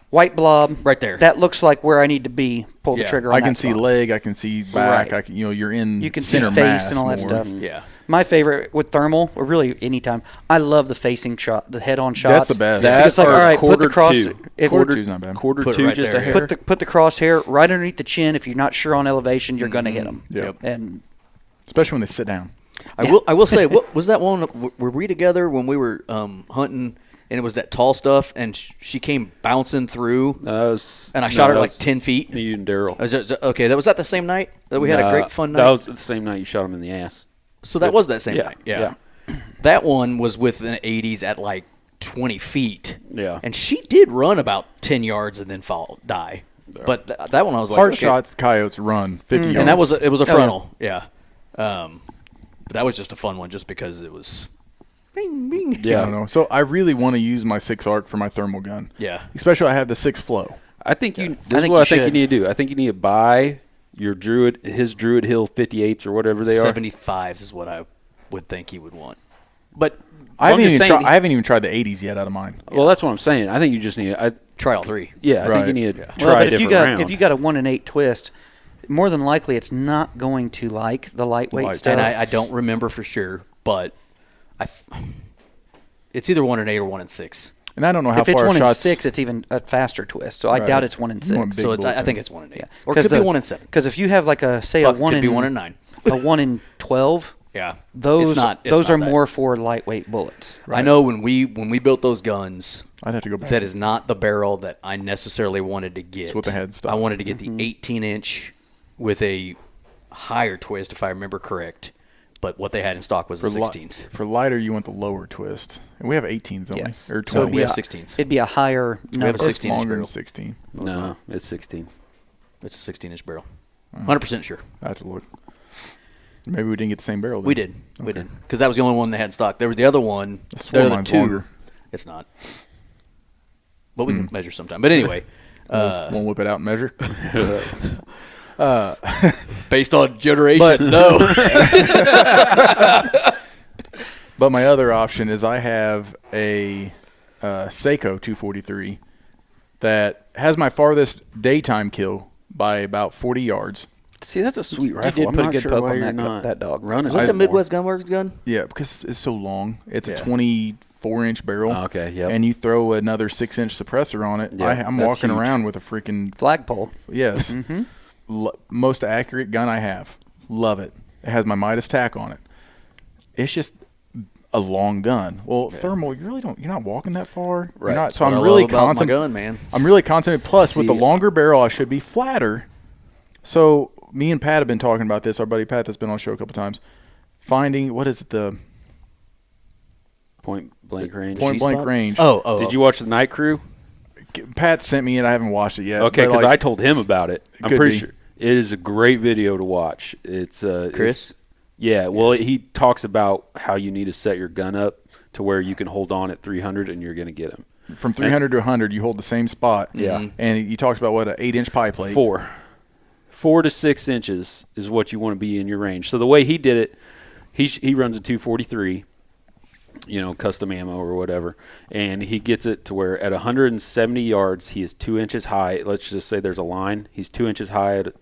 white blob Right there. That looks like where I need to be. Pull the Yeah. trigger. On I can that see spot. leg, I can see back. Right. You're in. You can see center face mass and all that more. stuff. Yeah. My favorite with thermal, or really anytime, I love the facing shot, the head-on shots. That's the best. That's It's like, our all right, put quarter the cross. two. If Quarter two's not bad. Quarter Put it two, right just there, a yeah. hair. put the crosshair right underneath the chin. If you're not sure on elevation, you're going to hit them. Yep. And Especially when they sit down. I will say, what was that one? Were we together when we were hunting, and it was that tall stuff, and she came bouncing through, and I shot her like 10 feet? You and Daryl. Okay, was that the same night that we had a great fun night? That was the same night you shot him in the ass. So that was that same Yeah, night. Yeah. That one was with an 80s at like 20 feet. Yeah. And she did run about 10 yards and then die. But that one I was like, Hard okay. shots, coyotes run 50 yards. And that was it was a yeah. frontal. Yeah. But that was just a fun one just because it was bing, bing. Yeah. I don't know. So I really want to use my 6 arc for my thermal gun. Yeah. Especially I have the 6 flow. I think you. This I is think what you I think you should. need to do. I think you need to buy your his Druid Hill 58s or whatever they are. 75s is what I would think he would want. But I haven't, just even saying- I haven't even tried the 80s yet out of mine. Well, that's what I'm saying. I think you just need. try all three. Yeah, I think Right. you need to well, try but a if you different got round. if you got a 1 in 8 twist, more than likely it's not going to like the lightweight Light. stuff. And I don't remember for sure, but it's either 1 in 8 or 1 in 6. And I don't know how if it's far 1 in shots. 6, it's even a faster twist. So I Right. doubt it's 1 in You want 6. big So it's, I bullets think in. it's 1 in 8. Yeah. Or it could be 1 in 7. Because if you have like a say Fuck, a 1 could in be 1 in 9. a 1 in 12, Yeah. those It's not are that. more for lightweight bullets. I know when we built those guns, I'd have to go back. that is not the barrel that I necessarily wanted to get. It's what they had in stock. I wanted to get the 18-inch with a higher twist, if I remember correct. But what they had in stock was the 16s. For lighter, you want the lower twist. And we have 18s, don't Yes. we? Or So 20s. it'd be we have a- 16s. It'd be a higher have a number. Or it's 16-inch longer than barrel. 16. no, it's 16. It's a 16-inch barrel. 100% sure. I have to look. Maybe we didn't get the same barrel. Then. We did. We Okay. did. Because that was the only one they had in stock. There was the other one. I swore The other mine's two. longer. It's not. But we can measure sometime. But anyway, Won't whip it out and measure. based on generations, no. But my other option is I have a Seiko 243 that has my farthest daytime kill by about 40 yards. See, that's a sweet You rifle. did I'm put a not good sure poke why on you're that, not that dog. running Is that it the more. Midwest Gunworks gun? Yeah, because it's so long. It's Yeah. a 24-inch barrel. Oh, okay, yep. And you throw another 6-inch suppressor on it. Yeah, I'm that's walking huge. around with a freaking Flagpole. yes, most accurate gun I have. Love it. It has my Midas tack on it. It's just a long gun. Well, thermal, you're not walking that far. Right. You're not, so What I'm I really love about my content. gun, man. I'm really content. Plus, with the See, longer barrel, I should be flatter. So me and Pat have been talking about this. Our buddy Pat that's been on the show a couple times. Finding what is it, the Point blank range. point blank G-spot? range? Oh. Did you watch the Night Crew? Pat sent me it. I haven't watched it yet. Okay, but, because like, I told him about it. I'm Could pretty be. sure it is a great video to watch. It's Chris? Yeah, well, he talks about how you need to set your gun up to where you can hold on at 300 and you're going to get him. from 300 to 100, you hold the same spot. Yeah. And he talks about what an 8-inch pie plate. 4 to 6 inches is what you want to be in your range. So the way he did it, he runs a 243, custom ammo or whatever, and he gets it to where at 170 yards he is 2 inches high. Let's just say there's a line. He's 2 inches high at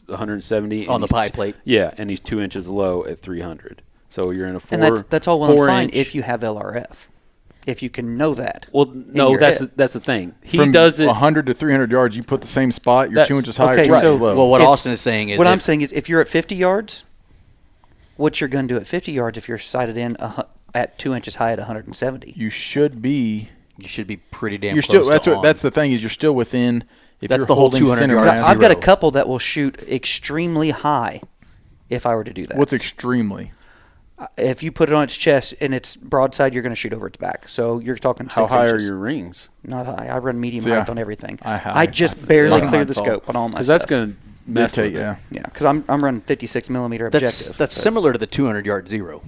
170 and On the he's pie plate. Yeah, and he's 2 inches low at 300. So you're in a 4. And that's all well and 4 fine inch. if you have LRF. If you can know that. Well, in no, your that's head. that's the thing. He From does it. 100 to 300 yards, you put the same spot. You're That's- 2 inches high, okay, 2 inches so- low. Well, what If- Austin is saying is What that I'm saying is if you're at 50 yards, what's your gun do at 50 yards if you're sighted in at 2 inches high at 170? you should be. you should be pretty damn You're close still. That's to what. on. That's the thing is you're still within. If That's you're the whole holding 200 center yards. mass, I've got a zero. couple that will shoot extremely high if I were to do that. What's extremely? If you put it on its chest and it's broadside, you're going to shoot over its back. So you're talking 6 How high inches. are your rings? Not high. I run medium So, yeah. height on everything. I just barely mine cleared the fall. scope on all my Because stuff. that's going to mess with it. Yeah. Yeah, because I'm running 56 millimeter objective. That's similar to the 200-yard zero.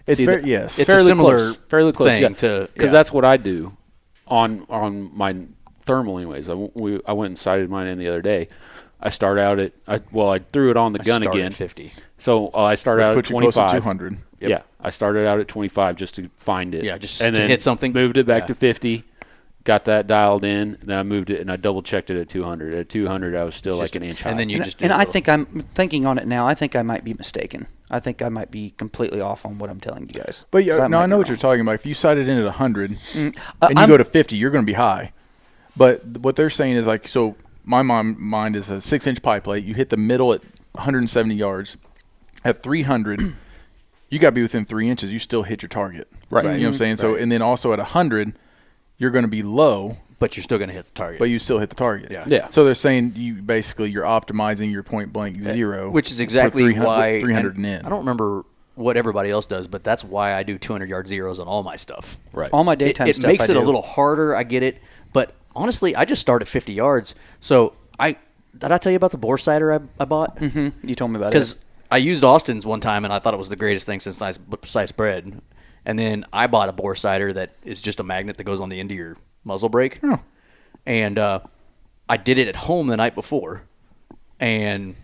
It's See, very, the- yes. It's fairly a similar fairly close thing yeah. to because that's what I do on my thermal. Anyways, I went and sighted mine in the other day. I start out at I threw it on the gun start again. at 50. So I started Which out at put you close to 25. 200. Yep. Yeah, I started out at 25 just to find it. Yeah, just and to then hit something. Moved it back Yeah. to 50. Got that dialed in. Then I moved it and I double checked it at 200. At 200, I was still like an inch high. And then you and just do and a I little- think I'm thinking on it now. I think I might be mistaken. I think I might be completely off on what I'm telling you guys. But 'Cause yeah, no, might I know be what you're wrong. talking about. If you sight it in at 100 and you I'm- go to 50, you're going to be high. But what they're saying is like, so my mind is a 6-inch pie plate. You hit the middle at 170 yards. At 300, you got to be within 3 inches. You still hit your target. Right. You know what I'm saying? So, and then also at 100, you're going to be low, but you're still going to hit the target. but you still hit the target. Yeah. Yeah. So they're saying you're optimizing your point blank zero, which is for exactly 300 why 300 and in. I don't remember what everybody else does, but that's why I do 200-yard zeros on all my stuff. right. All my daytime It stuff. makes I it a do. little harder. I get it, but honestly, I just start at 50 yards. So did I tell you about the bore sighter I bought? Mm-hmm. You told me about Because it. I used Austin's one time, and I thought it was the greatest thing since sliced bread. And then I bought a bore sighter that is just a magnet that goes on the end of your muzzle brake. Oh. And I did it at home the night before, and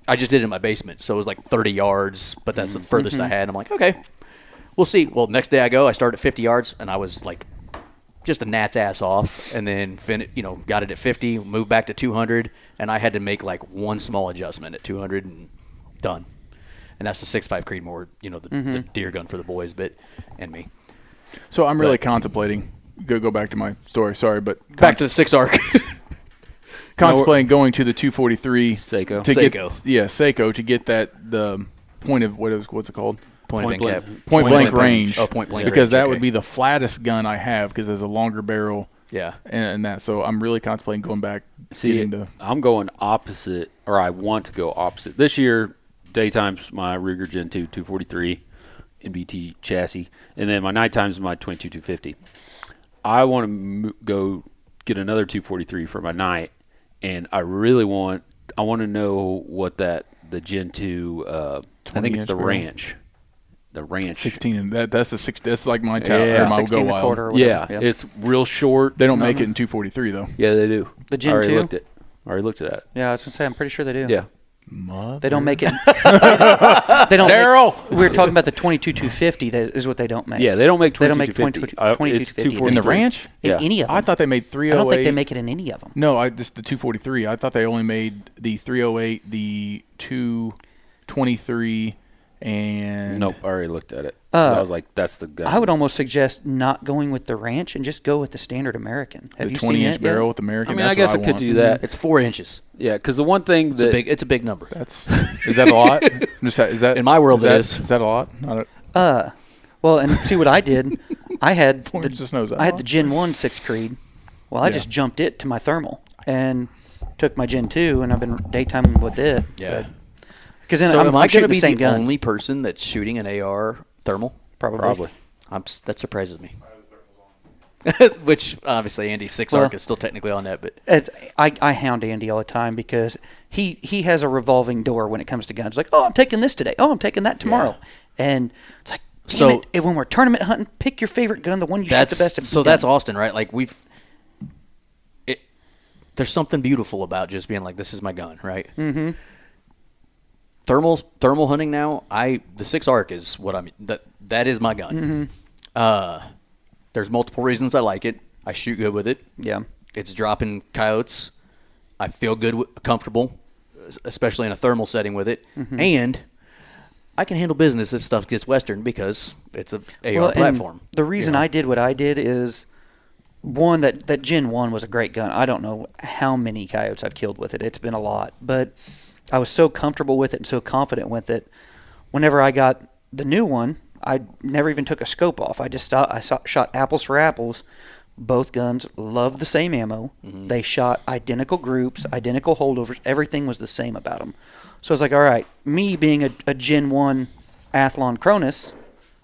I just did it in my basement. So it was like 30 yards, but that's the furthest I had. I'm like, okay, we'll see. Well, next day I go, I start at 50 yards, and I was like just a gnat's ass off, and then got it at 50, moved back to 200, and I had to make like one small adjustment at 200 and done. And that's the 6.5 Creedmoor, the deer gun for the boys, and me. So I'm really contemplating. Go back to my story. Sorry, but Back to the 6 arc. contemplating going to the 243 Seiko. to Seiko. get Seiko to get the point of what's it called? Point blank. Point blank range. Oh, point blank because range, that okay. would be the flattest gun I have because there's a longer barrel Yeah. and that. So I'm really contemplating going back. See, getting the I'm going opposite, or I want to go opposite. This year, daytime's my Ruger Gen 2 243 NBT chassis, and then my nighttime's my 22 250. I want to go get another 243 for my night, and I want to know what the Gen 2, I think it's 20-inch the barrel? Ranch. The Ranch. 16 and that's the six. That's like my Yeah. or my 16 Go and a Wild. quarter or whatever. Yeah, it's real short. They don't make it in 243 though. Yeah, they do. The Gen I already 2? looked at. I already looked at that. Yeah, I was going to say, I'm pretty sure they do. Yeah. They don't make it. They don't. Daryl! We were talking about the 22 250. That is what they don't make. Yeah, they don't make They 22 don't make 250. 22 It's 250 In the 243. Ranch? In Yeah. any of them. I thought they made 308. I don't think they make it in any of them. No, just the 243. I thought they only made the 308, the 223, and Nope, I already looked at it. 'Cause I was like, that's the gun. I would almost suggest not going with the Ranch and just go with the standard American. Have the you seen 20-inch it yet? barrel with American. I mean, I that's guess I what could want. do that. It's 4 inches. Yeah, because the one thing It's that a big number. Is that a lot? Is that In my world, is it that, is. Is that a lot? Not a, Well, and see what I did. I had Points his nose out. I had the Gen 1 6 Creed. Well, I just jumped it to my thermal and took my Gen 2, and I've been daytiming with it. Yeah. Because then So I'm am I going shooting to the be same the gun. only person that's shooting an AR thermal? Probably. That surprises me. Which obviously Andy's 6 Well- arc is still technically on that, but I hound Andy all the time because he has a revolving door when it comes to guns. Like, oh, I'm taking this today. Oh, I'm taking that tomorrow. And it's like, damn So- it. And when we're tournament hunting, pick your favorite gun, the one you shoot the best. so that's Austin, right? Like there's something beautiful about just being like, this is my gun, right? Mm-hmm. Thermal hunting now. The 6 arc is what I mean. That is my gun. Mm-hmm. There's multiple reasons I like it. I shoot good with it. Yeah. It's dropping coyotes. I feel good, comfortable, especially in a thermal setting with it, Mm-hmm. and I can handle business if stuff gets western because it's a AR Well, and platform. the reason I did what I did is one that Gen 1 was a great gun. I don't know how many coyotes I've killed with it. It's been a lot, but I was so comfortable with it and so confident with it. Whenever I got the new one, I never even took a scope off. I just shot apples for apples. Both guns loved the same ammo. Mm-hmm. They shot identical groups, identical holdovers. Everything was the same about them. So I was like, all right, me being a Gen 1 Athlon Cronus,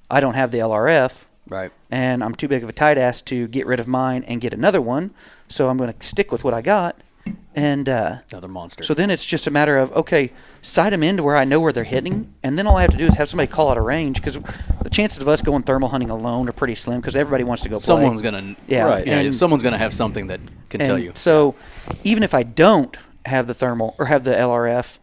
I don't have the LRF, Right. and I'm too big of a tight ass to get rid of mine and get another one. So I'm going to stick with what I got. And Another monster. so then it's just a matter of, okay, sight them in to where I know where they're hitting, and then all I have to do is have somebody call out a range, because the chances of us going thermal hunting alone are pretty slim, because everybody wants to go play. Someone's gonna. Yeah, Right. Yeah. and- Someone's gonna have something that can tell you. So even if I don't have the thermal or have the LRF,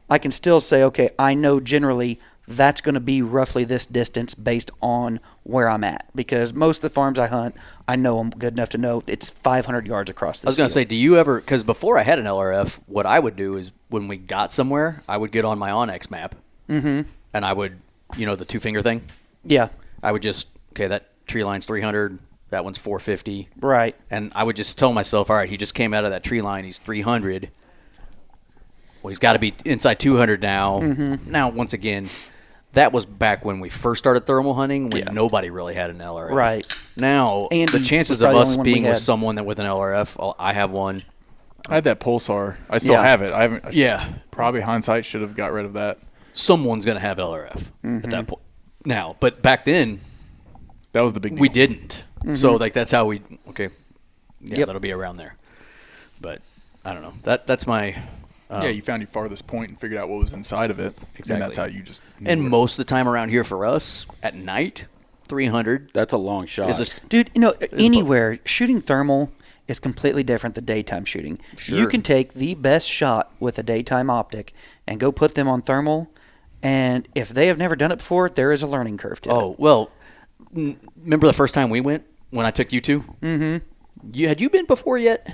I can still say, okay, I know generally that's going to be roughly this distance based on where I'm at, because most of the farms I hunt, I know them good enough to know it's 500 yards across the I was going to say, do you ever, because before I had an LRF, what I would do is when we got somewhere, I would get on my Onyx map, and I would, the two-finger thing, Yeah, I would just, okay, that tree line's 300, that one's 450. right. And I would just tell myself, all right, he just came out of that tree line, he's 300. Well, he's got to be inside 200 now. Now, once again, that was back when we first started thermal hunting, when nobody really had an LRF. Right. Now, Andy the was chances of probably the us only one we being with had. someone that with an LRF, I have one. I had that Pulsar. I still Yeah. have it. I haven't. Yeah. Probably hindsight should have got rid of that. Someone's going to have LRF at that point. Now, but back then, That was the big deal. we didn't. So, that's how we, okay, yeah, Yep. that'll be around there. But, I don't know. That's my... Yeah, you found your farthest point and figured out what was inside of it. Exactly. And that's how you just. And knew it. most of the time around here for us, at night, 300 That's a long shot. is just Dude, anywhere, shooting thermal is completely different than daytime shooting. You Sure. can take the best shot with a daytime optic and go put them on thermal, and if they have never done it before, there is a learning curve to it. Oh, well, remember the first time we went when I took you two? Mm-hmm. Had you been before yet?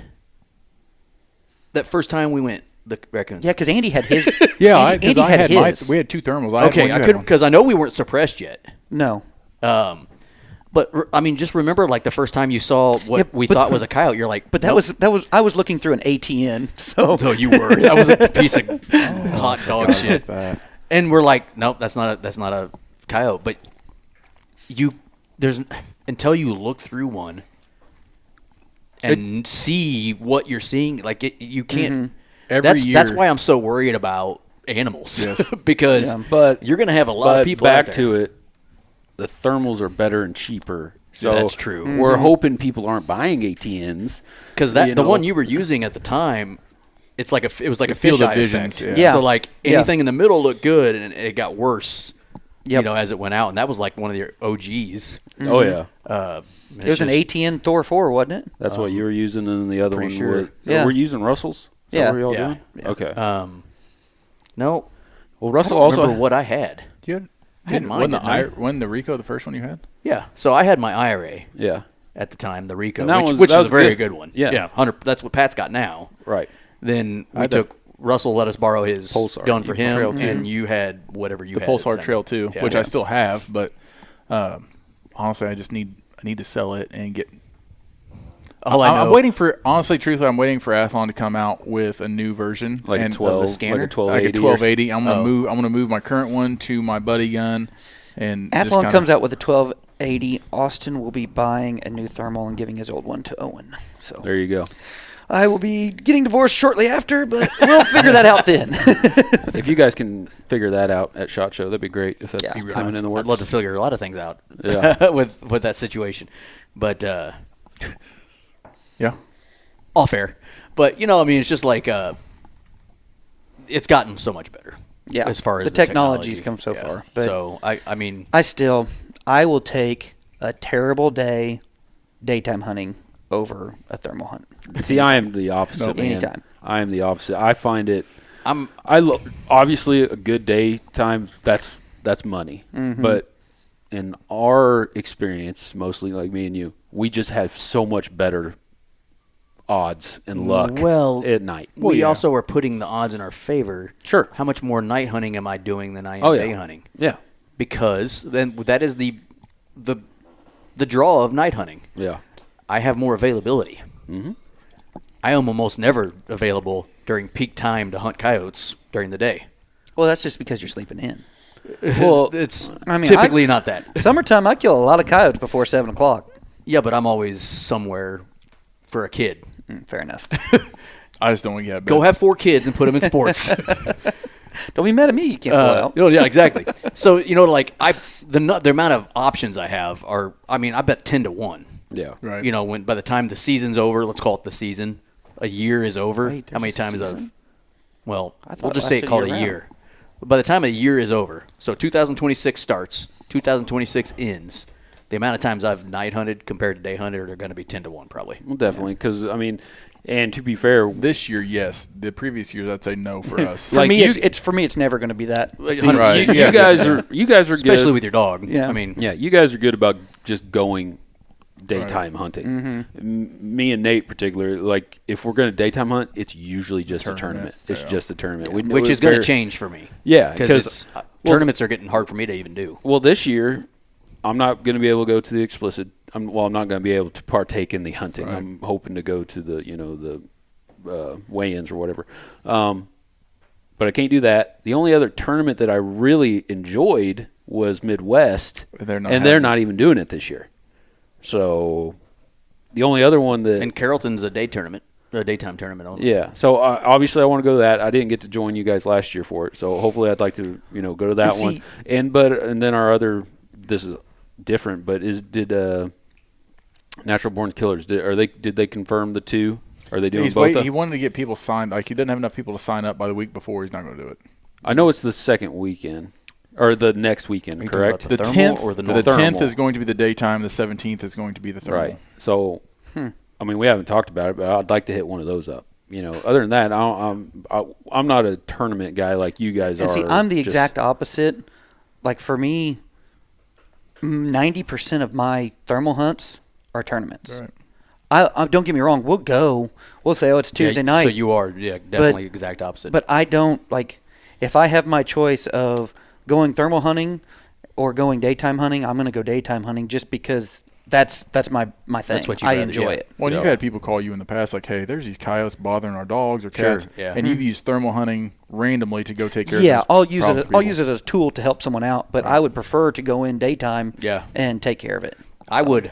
That first time we went, the raccoons. Yeah, because Andy had his. Yeah, Andy, because I had had his. we had two thermals. I Okay, had one, I you had couldn't one. because I know we weren't suppressed yet. No. But I mean, just remember, like the first time you saw what Yeah, we but- thought was a coyote, you're like, But that nope. was I was looking through an ATN, so No, you were. That was a piece of hot dog God, shit. like that. And we're like, nope, that's not a coyote. But there's until you look through one and see what you're seeing, like you can't. Every That's year- why I'm so worried about animals Yes. because Yeah. But you're going to have a lot of people back out there. to it, the thermals are better and cheaper. So That's true. We're hoping people aren't buying ATNs Because you the know. one you were using at the time, it was like a field of fisheye visions, effect. yeah. So like Yeah. anything in the middle looked good, and it got worse. Yep. As it went out, and that was like one of the OGs. Oh yeah, it was an ATN Thor 4, wasn't it? that's what you were using, and then the other one. pretty sure. Yeah. We're using Russell's. Is that Yeah. what y'all Yeah. doing? Yeah. Okay. No, Well, I Russell don't also remember what I had. You had, I had mine, wasn't didn't I? wasn't the Rico the first one you had? Yeah, so I had my IRA yeah, at the time, the Rico, And that which was is a very good. good one. Yeah. 100. That's what Pat's got now. right. Then we had the took Russell let us borrow his Pulsar. gun for him, Trail 2. and you had whatever you The had. at Pulsar time. Trail 2, Yeah. which I still have, but honestly, I need to sell it and get. All I know, I'm waiting for truthfully, I'm waiting for Athlon to come out with a new version, Like and a 12, scanner? like a 1280. like a 1280. I'm gonna Oh. move. I'm gonna move my current one to my buddy gun, and just Athlon kinda- comes out with a 1280. Austin will be buying a new thermal and giving his old one to Owen. So There you go. I will be getting divorced shortly after, but we'll figure that out then. If you guys can figure that out at SHOT Show, that'd be great. If that's Yeah. coming in the works. I'd love to figure a lot of things out Yeah. with that situation, but Yeah. off air. But I mean, it's just like it's gotten so much better. Yeah, as far as the technology's come so far, but- so I mean, I will take a terrible daytime hunting over a thermal hunt. See, I am the opposite, Nope. man. Anytime. I am the opposite. I find it. I'm Obviously a good daytime. That's money, but in our experience, mostly like me and you, we just have so much better odds and luck. Well, at night. we also are putting the odds in our favor. Sure. How much more night hunting am I doing than I am Oh, yeah. day hunting? Yeah. Because then that is the draw of night hunting. Yeah. I have more availability. Mm-hmm. I am almost never available during peak time to hunt coyotes during the day. Well, that's just because you're sleeping in. Well, It's I mean, typically not that. Summertime, I kill a lot of coyotes before 7 o'clock. Yeah, but I'm always somewhere for a kid. Fair enough. I just don't want to get out of bed. Go have 4 kids and put them in sports. Don't be mad at me. You can't go out. Yeah, exactly. So like the amount of options I have are, I bet 10 to 1. Yeah. Right. When by the time the season's over, let's call it the season, a year is over. Wait, how many there's a times season? we'll thought just it say lasted call it a year-round. year. But by the time a year is over, so 2026 starts, 2026 ends. The amount of times I've night hunted compared to day hunted are going to be 10 to 1 probably. Well, definitely, because and to be fair, This year, yes. The previous years, I'd say no for us. For like me, you- it's never going to be that. See, right. you guys are Especially good. with your dog. Yeah. Yeah, you guys are good about just going daytime hunting. Me and Nate, particularly, like if we're going to daytime hunt, it's usually just a tournament. It's just a tournament, Which is going to change for me. Yeah, because tournaments are getting hard for me to even do. Well, this year, I'm not going to be able to go to the explicit. I'm not going to be able to partake in the hunting. Right. I'm hoping to go to the weigh-ins or whatever. But I can't do that. The only other tournament that I really enjoyed was Midwest, They're not and they're not even doing it this year. So the only other one that And Carrollton's a daytime tournament only. yeah. So obviously I want to go to that. I didn't get to join you guys last year for it, so hopefully I'd like to go to that And one. see- And then our other, this is different, but did Natural Born Killers did they confirm the two? Are they doing both? He wanted to get people signed. Like he doesn't have enough people to sign up by the week before. He's not going to do it. I know it's the second weekend or the next weekend, Are you talking correct? about The thermal 10th or the the normal? 10th Thermal. is going to be the daytime. The 17th is going to be the thermal. Right. So, we haven't talked about it, but I'd like to hit one of those up. Other than that, I'm not a tournament guy like you guys are. And see, I'm the Just- exact opposite. Like for me, 90% of my thermal hunts are tournaments. Right. I don't get me wrong. We'll go. We'll say, oh, it's Tuesday Yeah, night. So you are, definitely exact opposite. But I don't like. If I have my choice of going thermal hunting or going daytime hunting, I'm going to go daytime hunting just because that's my thing. That's what you'd I rather- enjoy yeah. it. Well, Yeah. you've had people call you in the past like, hey, there's these coyotes bothering our dogs or Sure, cats. yeah. And you've used thermal hunting randomly to go take care of Yeah, those I'll use problem it. I'll people. use it as a tool to help someone out. But I would prefer to go in daytime. Yeah. And take care of it. I would.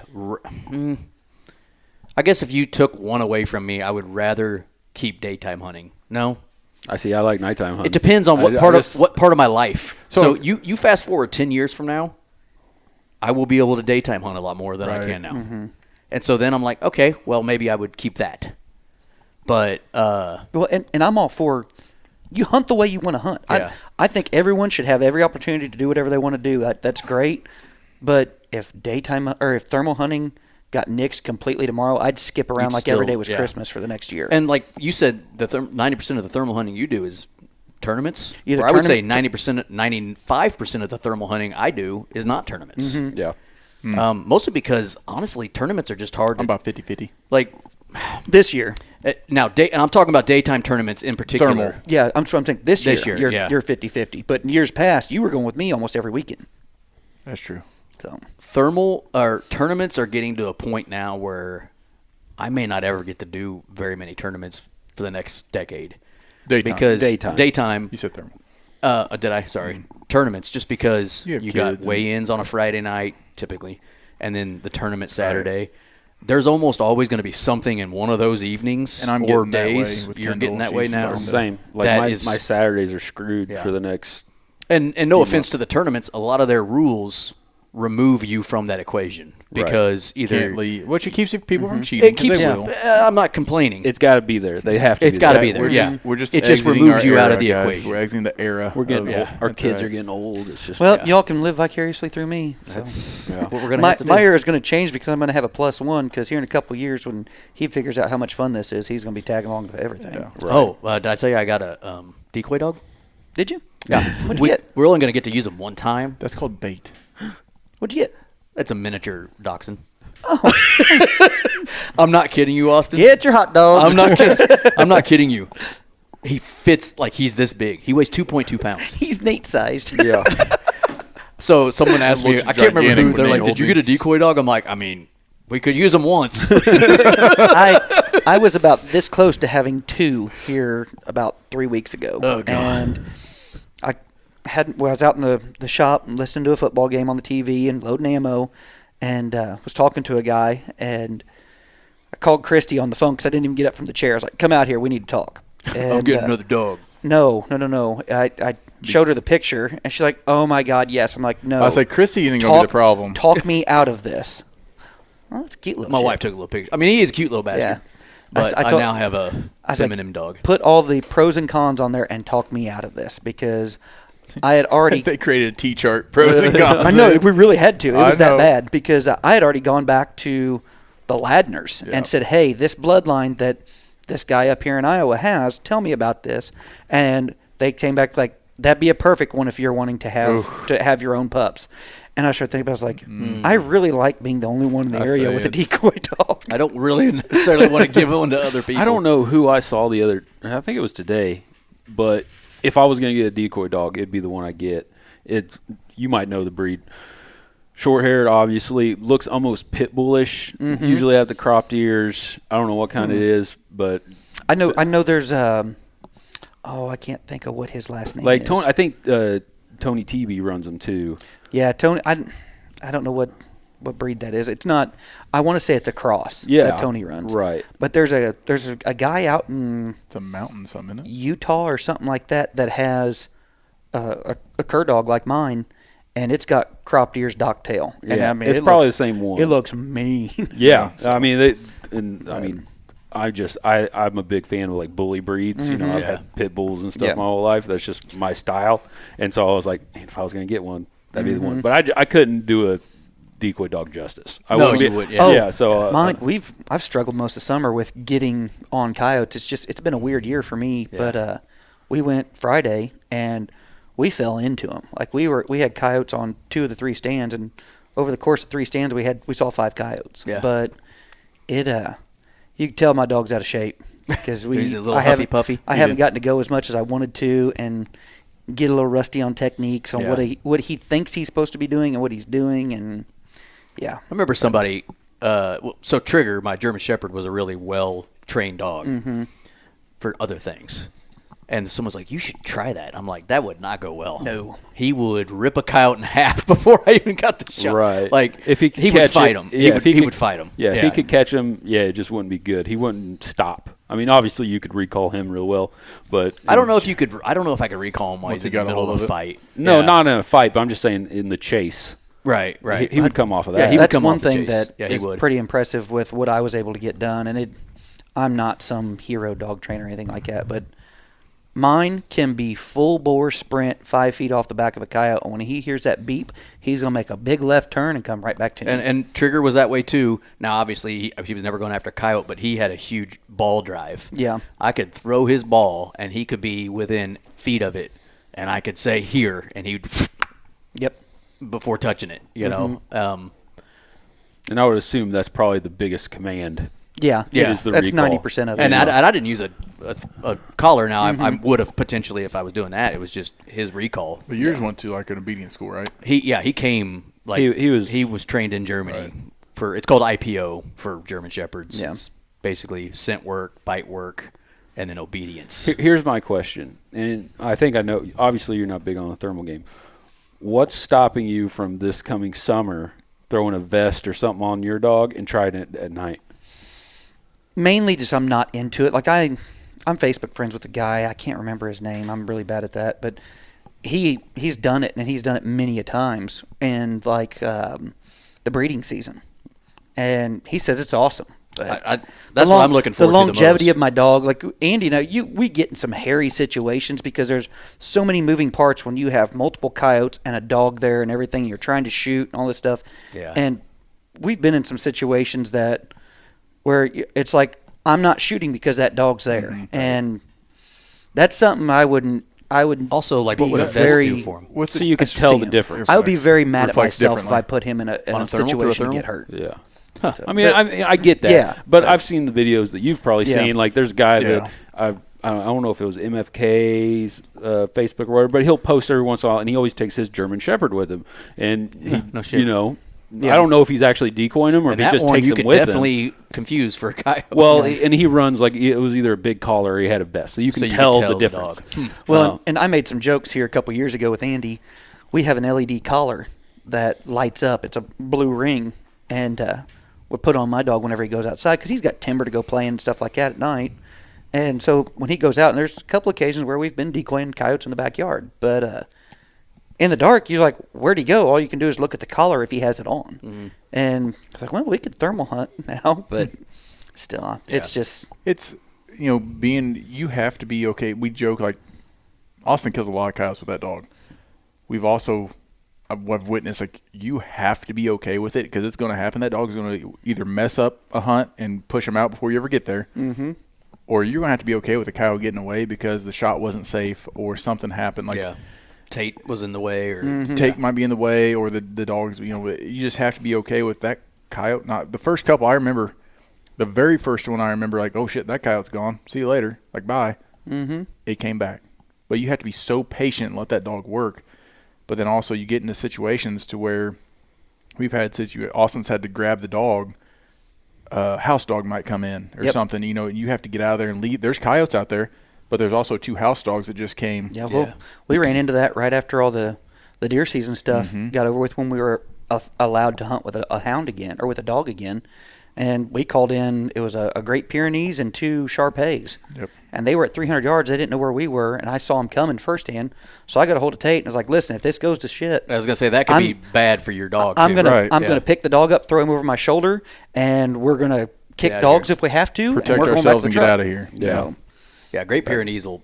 I guess if you took one away from me, I would rather keep daytime hunting. No, I see. I like nighttime hunting. it depends on what I part just- of what part of my life. So- So you fast forward 10 years from now, I will be able to daytime hunt a lot more than I Right. can now. And so then I'm like, okay, well maybe I would keep that. But Well, and I'm all for you hunt the way you want to hunt. Yeah. I think everyone should have every opportunity to do whatever they want to do. That's great. But if if thermal hunting got nixed completely tomorrow, I'd skip around You'd like every still- day was yeah. Christmas for the next year. and like you said, the 90% of the thermal hunting you do is tournaments. Either Or I would say tournament- 95% of the thermal hunting I do is not tournaments. Yeah. Mostly because honestly, tournaments are just hard. I'm To, about 50-50. like this year, now, and I'm talking about daytime tournaments in particular. Thermal. yeah, I'm saying this This year, year, you're yeah. you're 50-50. But in years past, you were going with me almost every weekend. That's true. So Thermal or tournaments are getting to a point now where I may not ever get to do very many tournaments for the next decade. Daytime. Because Daytime. You said thermal. Did I? Sorry. Tournaments, just because You have you got kids and- weigh-ins on a Friday night, typically, and then the tournament Saturday. There's almost always going to be something in one of those evenings And I'm or getting that way days. with You're Kendall. getting that way She's now. starting to- Same. Like That my is- Saturdays are screwed Yeah. for the next. And no few offense months. to the tournaments, a lot of their rules remove you from that equation because either Can't leave. Which it keeps people from cheating. it keeps. They will. I'm not complaining. It's got to be there. They have to. It's be gotta there. be there. We're Yeah. just, we're just It just exiting removes our you out era, of the guys. equation. We're exiting the era. We're getting. Yeah. Our That's kids right. are getting old. It's just. well, Yeah. y'all can live vicariously through me. So. Yeah. what we're going to My have to do. my era is going to change because I'm going to have a +1 because here in a couple of years when he figures out how much fun this is, he's going to be tagging along to everything. Yeah. Oh, did I tell you I got a decoy dog? Did you? Yeah. What'd you get? We're only going to get to use them one time. That's called bait. What'd you get? It's a miniature dachshund. I'm not kidding you, Austin. Get your hot dogs. I'm not kidding. I'm not kidding you. He fits like he's this big. He weighs 2.2 pounds. He's Nate sized. Yeah. So someone asked me, Looks I can't remember gigantic who. when They're they like, hold "Did you me." get a decoy dog?" I'm like, I mean, we could use them once. I was about this close to having 2 here about 3 weeks ago. Oh, God. And I was out in the shop and listening to a football game on the TV and loading ammo and was talking to a guy and I called Christy on the phone because I didn't even get up from the chair. I was like, come out here, we need to talk. And, I'm getting another dog. No. I showed her the picture, and she's like, "Oh my God, yes." I'm like, "No." I was like, Chrissy ain't gonna be the problem. Talk me out of this. Well, it's a cute little. My shit. wife took a little picture. I mean, he is a cute little bastard. Yeah. But I now have a I was like, feminine dog. Put all the pros and cons on there and talk me out of this because I had already. They created a T-chart, pros and cons. I know we really had to. It was I know. that bad because I had already gone back to the Ladners and said, "Hey, this bloodline that this guy up here in Iowa has, tell me about this." And they came back like, "That'd be a perfect one if you're wanting to have your own pups." And I started thinking about it, I was like, I really like being the only one in the area with a decoy dog. I don't really necessarily want to give one to other people. I don't know who I saw the other. I think it was today, but if I was going to get a decoy dog, it'd be the one I get. You might know the breed. Short-haired, obviously, looks almost pit bullish. Mm-hmm. Usually have the cropped ears. I don't know what kind it is, but I know. There's I can't think of what his last name like is. Tony, I think Tony TB runs them too. Yeah, Tony. I don't know what breed that is. It's not. I want to say it's a cross that Tony runs. Right. But there's a guy out in It's a mountain, something, isn't it? Utah or something like that has a cur dog like mine, and it's got cropped ears, dock tail. And Yeah, I mean, it's probably the same one. It looks mean. Yeah, I mean, I'm a big fan of like bully breeds. You know, I've had pit bulls and stuff my whole life. That's just my style. And so I was like, man, if I was going to get one, that'd be the one. But I couldn't do a decoy dog justice. You would. Yeah. Yeah. So Mine, I've struggled most of summer with getting on coyotes. It's been a weird year for me. Yeah. But we went Friday and we fell into them. Like we had coyotes on 2 of the 3 stands, and over the course of 3 stands we saw 5 coyotes. Yeah. But you can tell my dog's out of shape because He's a little huffy puffy. I haven't gotten to go as much as I wanted to, and get a little rusty on techniques on what he thinks he's supposed to be doing and what he's doing, and yeah. I remember somebody. So Trigger, my German Shepherd, was a really well trained dog for other things. And someone's like, "You should try that." I'm like, "That would not go well." No. He would rip a coyote in half before I even got the shot. Right. Like if he could would catch fight it, him. Yeah, He would fight him. Yeah, if he could catch him, it just wouldn't be good. He wouldn't stop. I mean, obviously you could recall him real well, but I don't know if you could. I don't know if I could recall him while Once he's he in the got a middle hold of a of it. fight. No, Yeah. not in a fight, but I'm just saying in the chase. Right. He would come off of that. Yeah, he would That's come one off the thing chase. that Yeah, he is would. pretty impressive with what I was able to get done. And I'm not some hero dog trainer or anything like that, but mine can be full bore sprint 5 feet off the back of a coyote. And when he hears that beep, he's going to make a big left turn and come right back to me. And Trigger was that way too. Now, obviously, he was never going after a coyote, but he had a huge ball drive. Yeah. I could throw his ball, and he could be within feet of it, and I could say here, and he'd Yep. before touching it. You know. And I would assume that's probably the biggest command. Yeah. Yeah. Is the That's recall. 90% of it. And I didn't use a collar. Now I would have potentially if I was doing that. It was just his recall. But yours went to like an obedience school, right? He came like He was trained in Germany for it's called IPO for German Shepherds. Yeah. It's basically scent work, bite work, and then obedience. Here's my question, and I think I know. Obviously, you're not big on the thermal game. What's stopping you from this coming summer throwing a vest or something on your dog and trying it at night? Mainly just I'm not into it. Like I'm Facebook friends with a guy. I can't remember his name. I'm really bad at that. But he's done it, and he's done it many a times. And like the breeding season, and he says it's awesome. That's what I'm looking forward the to longevity the most. of my dog. Like Andy, we get in some hairy situations because there's so many moving parts when you have multiple coyotes and a dog there and everything. You're trying to shoot and all this stuff. Yeah. And we've been in some situations where it's like I'm not shooting because that dog's there, and that's something I wouldn't. Also, like, be what would a vest very, do for him? So you could I tell see the him. difference. I would be very mad at Reflects myself if differently. I put him in a On a thermal, through a situation to get thermal? hurt. Yeah. I mean, I get that. Yeah. But I've seen the videos that you've probably Yeah. seen. Like, there's a guy Yeah. that I don't know if it was MFK's Facebook or whatever, but he'll post every once in a while, and he always takes his German Shepherd with him. And he, No shit. you know, Yeah. I don't know if he's actually decoying him or And if he that just one takes you him could with him. definitely confuse for a coyote. Well, and he runs like it was either a big collar or he had a vest, so you can So you tell could the tell the difference. dog. Well, and I made some jokes here a couple years ago with Andy. We have an LED collar that lights up. It's a blue ring, and we put on my dog whenever he goes outside because he's got timber to go play and stuff like that at night. And so when he goes out, and there's a couple occasions where we've been decoying coyotes in the backyard, but in the dark, you're like, where'd he go? All you can do is look at the collar if he has it on. Mm-hmm. And it's like, well, we could thermal hunt now, but still, it's just. It's, you have to be okay. We joke like Austin kills a lot of coyotes with that dog. I've witnessed, like, you have to be okay with it because it's going to happen. That dog's going to either mess up a hunt and push him out before you ever get there, or you're going to have to be okay with the coyote getting away because the shot wasn't safe or something happened. Like, Tate was in the way, or Tate might be in the way, or the dogs. You just have to be okay with that coyote. Not the first couple I remember. The very first one I remember, like, oh shit, that coyote's gone. See you later. Like, bye. It came back, but you have to be so patient and let that dog work. But then also you get into situations to where we've had Austin's had to grab the dog. House dog might come in or something. You have to get out of there and leave. There's coyotes out there, but there's also 2 house dogs that just came. Yeah, well, we ran into that right after all the deer season stuff got over with when we were allowed to hunt with a hound again, or with a dog again. And we called in, it was a Great Pyrenees and 2 Shar-Peis. Yep. And they were at 300 yards. They didn't know where we were, and I saw them coming firsthand. So I got a hold of Tate and was like, listen, if this goes to shit. I was going to say, that could be bad for your dog, I'm too. gonna pick the dog up, throw him over my shoulder, and we're going to kick dogs if we have to. Protect and we're ourselves going back to the and get truck. out of here. So, Yeah, Great Pyrenees will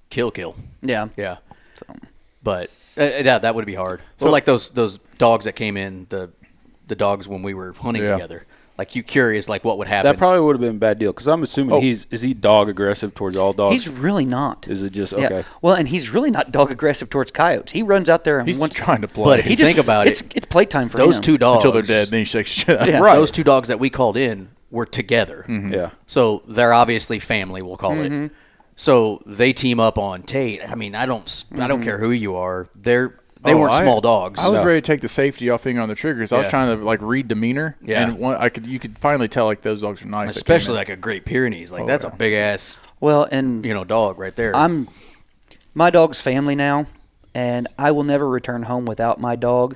kill. yeah. Yeah. So, But, that would be hard. So, like those dogs that came in, the dogs when we were hunting together. Like, you curious, like, what would happen? That probably would have been a bad deal because I'm assuming is he dog aggressive towards all dogs? he's really not. Is it just okay? Yeah. Well, and he's really not dog aggressive towards coyotes. He runs out there and He's wants trying to play. But if you think about it, it's playtime for those him. 2 dogs. until they're dead, then he shakes shit out. Yeah. Right. Those 2 dogs that we called in were together. Yeah. So they're obviously family, we'll call it. So they team up on Tate. I mean, I don't care who you are. They weren't small dogs. I was ready to take the safety off finger on the triggers. I was trying to like read demeanor. Yeah. And you could finally tell like those dogs are nice. Especially like a Great Pyrenees. Like that's a big ass Well, and dog right there. my dog's family now, and I will never return home without my dog.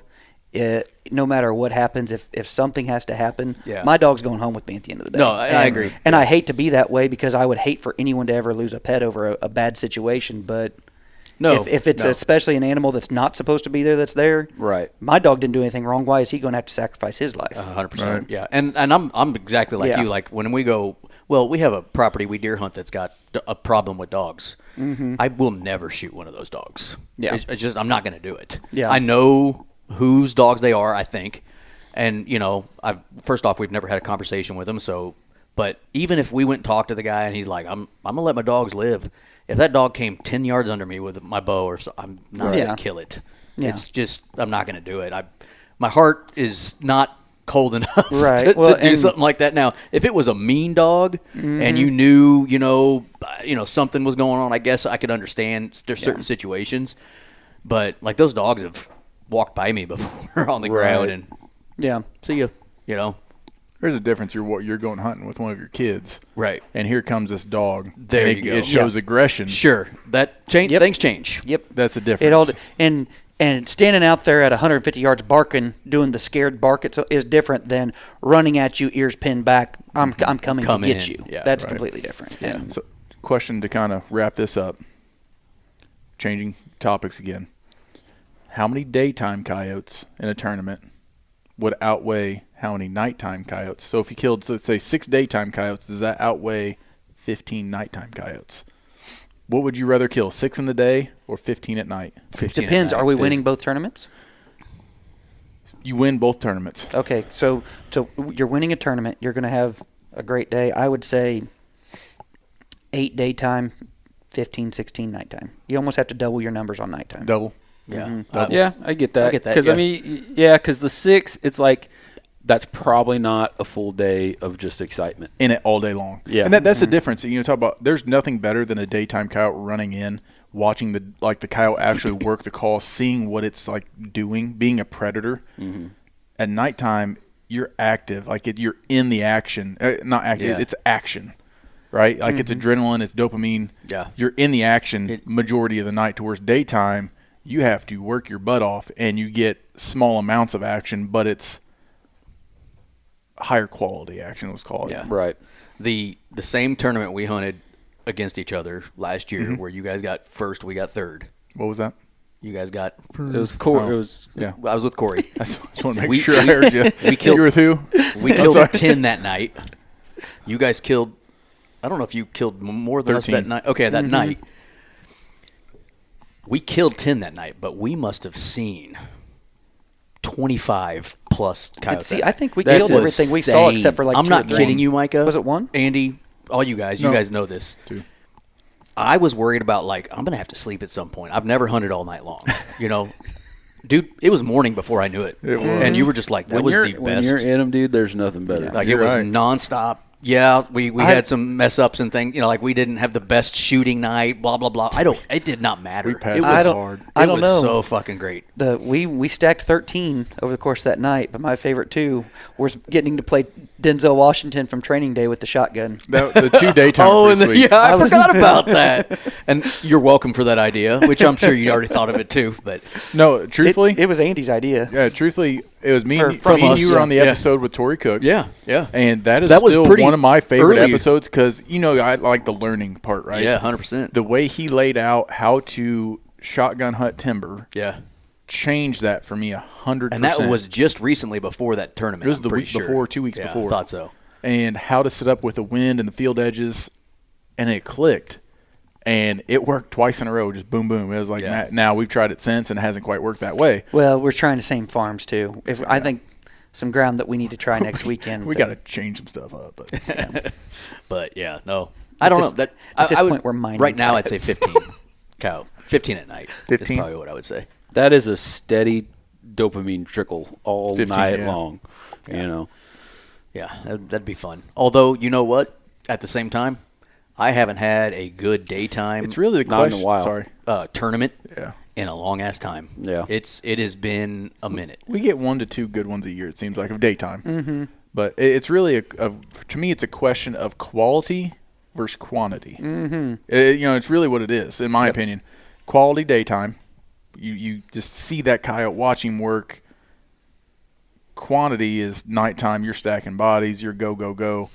No matter what happens, if something has to happen, my dog's going home with me at the end of the day. No, I agree. And I hate to be that way because I would hate for anyone to ever lose a pet over a bad situation. But if it's especially an animal that's not supposed to be there, that's there. Right. My dog didn't do anything wrong. Why is he going to have to sacrifice his life? 100%. Yeah. And I'm exactly like you. Like when we go, we have a property we deer hunt that's got a problem with dogs. I will never shoot one of those dogs. Yeah. It's just I'm not going to do it. Yeah. I know whose dogs they are, I think. And, first off, we've never had a conversation with them. But even if we went and talked to the guy and he's like, I'm going to let my dogs live. If that dog came 10 yards under me with my bow, I'm not going to kill it. Yeah. It's just, I'm not going to do it. My heart is not cold enough Right. to do something like that. Now, if it was a mean dog and you knew, something was going on, I guess I could understand there's certain situations. But like those dogs have walked by me before on the ground and see you, There's a difference. You're going hunting with one of your kids, right? And here comes this dog. There you go. It shows aggression. Sure, that change. Things change. Yep, that's a difference. And standing out there at 150 yards barking, doing the scared bark, is different than running at you, ears pinned back. I'm coming to get you. Yeah, that's completely different. Yeah. So, question to kind of wrap this up. Changing topics again. How many daytime coyotes in a tournament would outweigh how many nighttime coyotes? So if you killed, let's say, 6 daytime coyotes, does that outweigh 15 nighttime coyotes? What would you rather kill, 6 in the day or 15 at night? 15 Depends. at night. Are we winning both tournaments? You win both tournaments. Okay, so you're winning a tournament. You're going to have a great day. I would say 8 daytime, 15, 16 nighttime. You almost have to double your numbers on nighttime. Double. Yeah. Yeah, I get that. Because, yeah. Because the 6, it's like that's probably not a full day of just excitement. In it all day long. Yeah. And that's the difference. Talk about there's nothing better than a daytime coyote running in, watching the coyote actually work the call, seeing what it's like doing, being a predator. Mm-hmm. At nighttime, you're active. You're in the action. Not active, it's action. Right? It's adrenaline, it's dopamine. Yeah. You're in the action majority of the night, towards daytime. You have to work your butt off, and you get small amounts of action, but it's higher quality action, let's call it. Yeah. Right. the same tournament we hunted against each other last year, where you guys got first, we got third. What was that? You guys got first. It was Corey. Oh. It was Yeah. I was with Corey. I just want to make sure I heard you. We killed. You were with who? We killed 10 that night. You guys killed. I don't know if you killed more than 13. us that night. Okay, that night. We killed 10 that night, but we must have seen 25 plus coyotes. See, I think we That's killed everything we saw insane. except for like I'm two not or three. kidding you, Micah. Was it one? Andy, all you guys, you No. guys know this. 2. I was worried about, like, I'm going to have to sleep at some point. I've never hunted all night long. You know, dude, it was morning before I knew it. It was. And you were just like, that was the when best. you're in them, dude, there's nothing better. Like, You're it was right. nonstop. Yeah, we had some mess ups and things. You know, like we didn't have the best shooting night. Blah blah blah. It did not matter. We passed It was I don't- hard. I It don't was know. so fucking great. We stacked 13 over the course of that night, but my favorite two was getting to play Denzel Washington from Training Day with the shotgun. The 2 daytime. Oh, and sweet. yeah, I forgot about that. And you're welcome for that idea, which I'm sure you already thought of it too. But No, truthfully, it was Andy's idea. yeah, truthfully, it was me Or and, from me and us, you were on the yeah. episode with Tori Cook. yeah, And that is That was still pretty one of my favorite early. episodes because, I like the learning part, right? yeah, 100%. The way he laid out how to shotgun hunt timber Yeah, changed that for me 100%. and that was just recently before that tournament. It was I'm the pretty week sure. before, 2 weeks Yeah, before. I thought so. And how to set up with the wind and the field edges, and it clicked. And it worked twice in a row, just boom, boom. It was like, Yeah. now we've tried it since, and it hasn't quite worked that way. Well, we're trying the same farms too. I think some ground that we need to try next weekend. We that- got to change some stuff up. But But yeah, no, I don't this- know. That at this I would, point, we're mining right now. I'd say coyotes. 15. Cow, 15 at night. 15? is probably what I would say. That is a steady dopamine trickle all 15, night yeah. long. You know, Yeah, that'd be fun. Although, you know what? At the same time, I haven't had a good daytime it's really the Not in a question. while. Sorry. tournament Yeah. in a long ass time. Yeah. it has been a minute. We get 1 to 2 good ones a year, it seems like, of daytime. Mm-hmm. But it's really, to me, it's a question of quality versus quantity. Mm-hmm. It's really what it is, in my opinion. Quality daytime, you just see that coyote, watch him work. Quantity is nighttime, you're stacking bodies, you're go, go, go.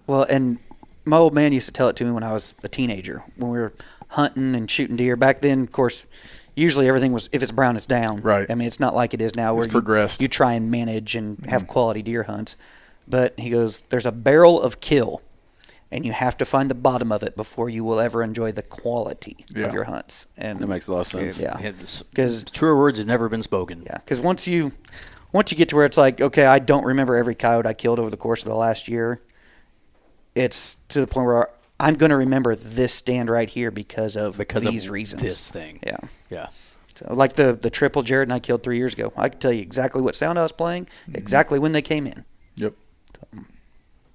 Well, and my old man used to tell it to me when I was a teenager, when we were hunting and shooting deer. Back then, of course, usually everything was, if it's brown, it's down. Right. I mean, it's not like it is now where progressed. you try and manage and have quality deer hunts. But he goes, there's a barrel of kill, and you have to find the bottom of it before you will ever enjoy the quality Yeah. of your hunts. And that makes a lot of sense. Yeah. Because 'Cause- truer words have never been spoken. yeah, because once you get to where it's like, okay, I don't remember every coyote I killed over the course of the last year, it's to the point where I'm going to remember this stand right here because of these reasons. This thing. Yeah. Yeah. So like the triple Jared and I killed 3 years ago. I can tell you exactly what sound I was playing, exactly when they came in. Yep.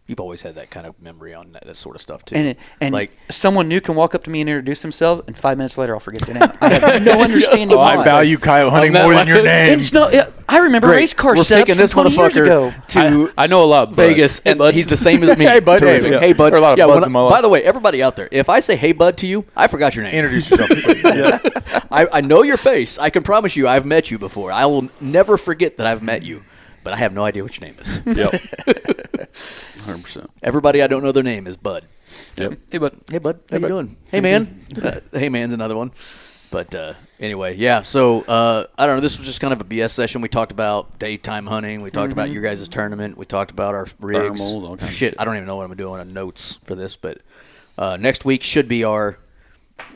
You've always had that kind of memory on that sort of stuff too. And like someone new can walk up to me and introduce themselves, and 5 minutes later I'll forget their name. I have no understanding why. I value coyote hunting that more one- than your name. It's no, I remember great. race car We're setups taking from this 20 years ago. motherfucker to I know a lot of Vegas, buds. and he's the same as me. Hey, bud. Terrific. Hey, Hey, bud. there are a lot of buds when in my life. By the way, everybody out there, if I say "Hey, bud" to you, I forgot your name. Introduce yourself. I know your face. I can promise you, I've met you before. I will never forget that I've met you, but I have no idea what your name is. Yep. 100%. Everybody I don't know their name is Bud. Yep. Hey, bud. Hey, bud. How you bud. doing? Hey, man. Hey, man's another one. But anyway, yeah. So I don't know. This was just kind of a BS session. We talked about daytime hunting. We talked about your guys' tournament. We talked about our rigs. Thermals, all kinds of Shit, shit. I don't even know what I'm doing on notes for this. But next week should be our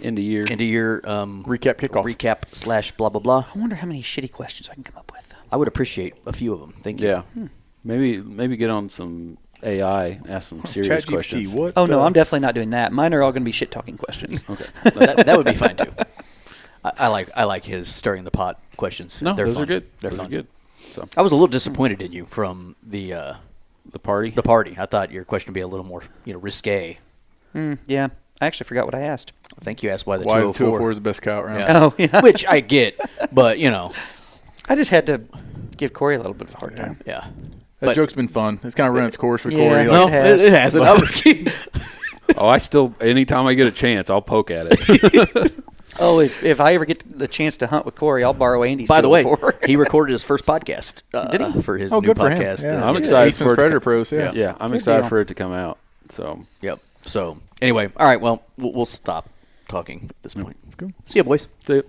End of year. end of year Recap kickoff. recap / blah blah blah. I wonder how many shitty questions I can come up with. I would appreciate a few of them. Thank you. Yeah. Maybe get on some AI, ask some serious ChatGPT, questions. what? Oh, no, I'm definitely not doing that. Mine are all going to be shit-talking questions. Okay. that would be fine too. I like his stirring the pot questions. No, They're those fun. are good. They're Those fun. are good. So I was a little disappointed in you from the party. party. I thought your question would be a little more risque. Yeah, I actually forgot what I asked. I think you asked why the Why is 204. 204 is the best coyote round? Yeah. Oh, yeah. Which I get, but I just had to give Corey a little bit of a hard time. yeah. That But- joke's been fun. It's kind of run its course with Yeah. Corey. No. Like, No, has. it hasn't. I was kidding. Oh, I still, anytime I get a chance, I'll poke at it. Oh, if I ever get the chance to hunt with Corey, I'll borrow Andy's. By the way, 204. he recorded his first podcast. Did he? For his Oh, new good for him. podcast. Yeah. I'm excited Eastman's for it to Predator co- Pros, yeah. Yeah, I'm Good excited deal. for it to come out. So Yep. So anyway, all right. Well, we'll stop talking at this point. Let's go. See ya, boys. see ya.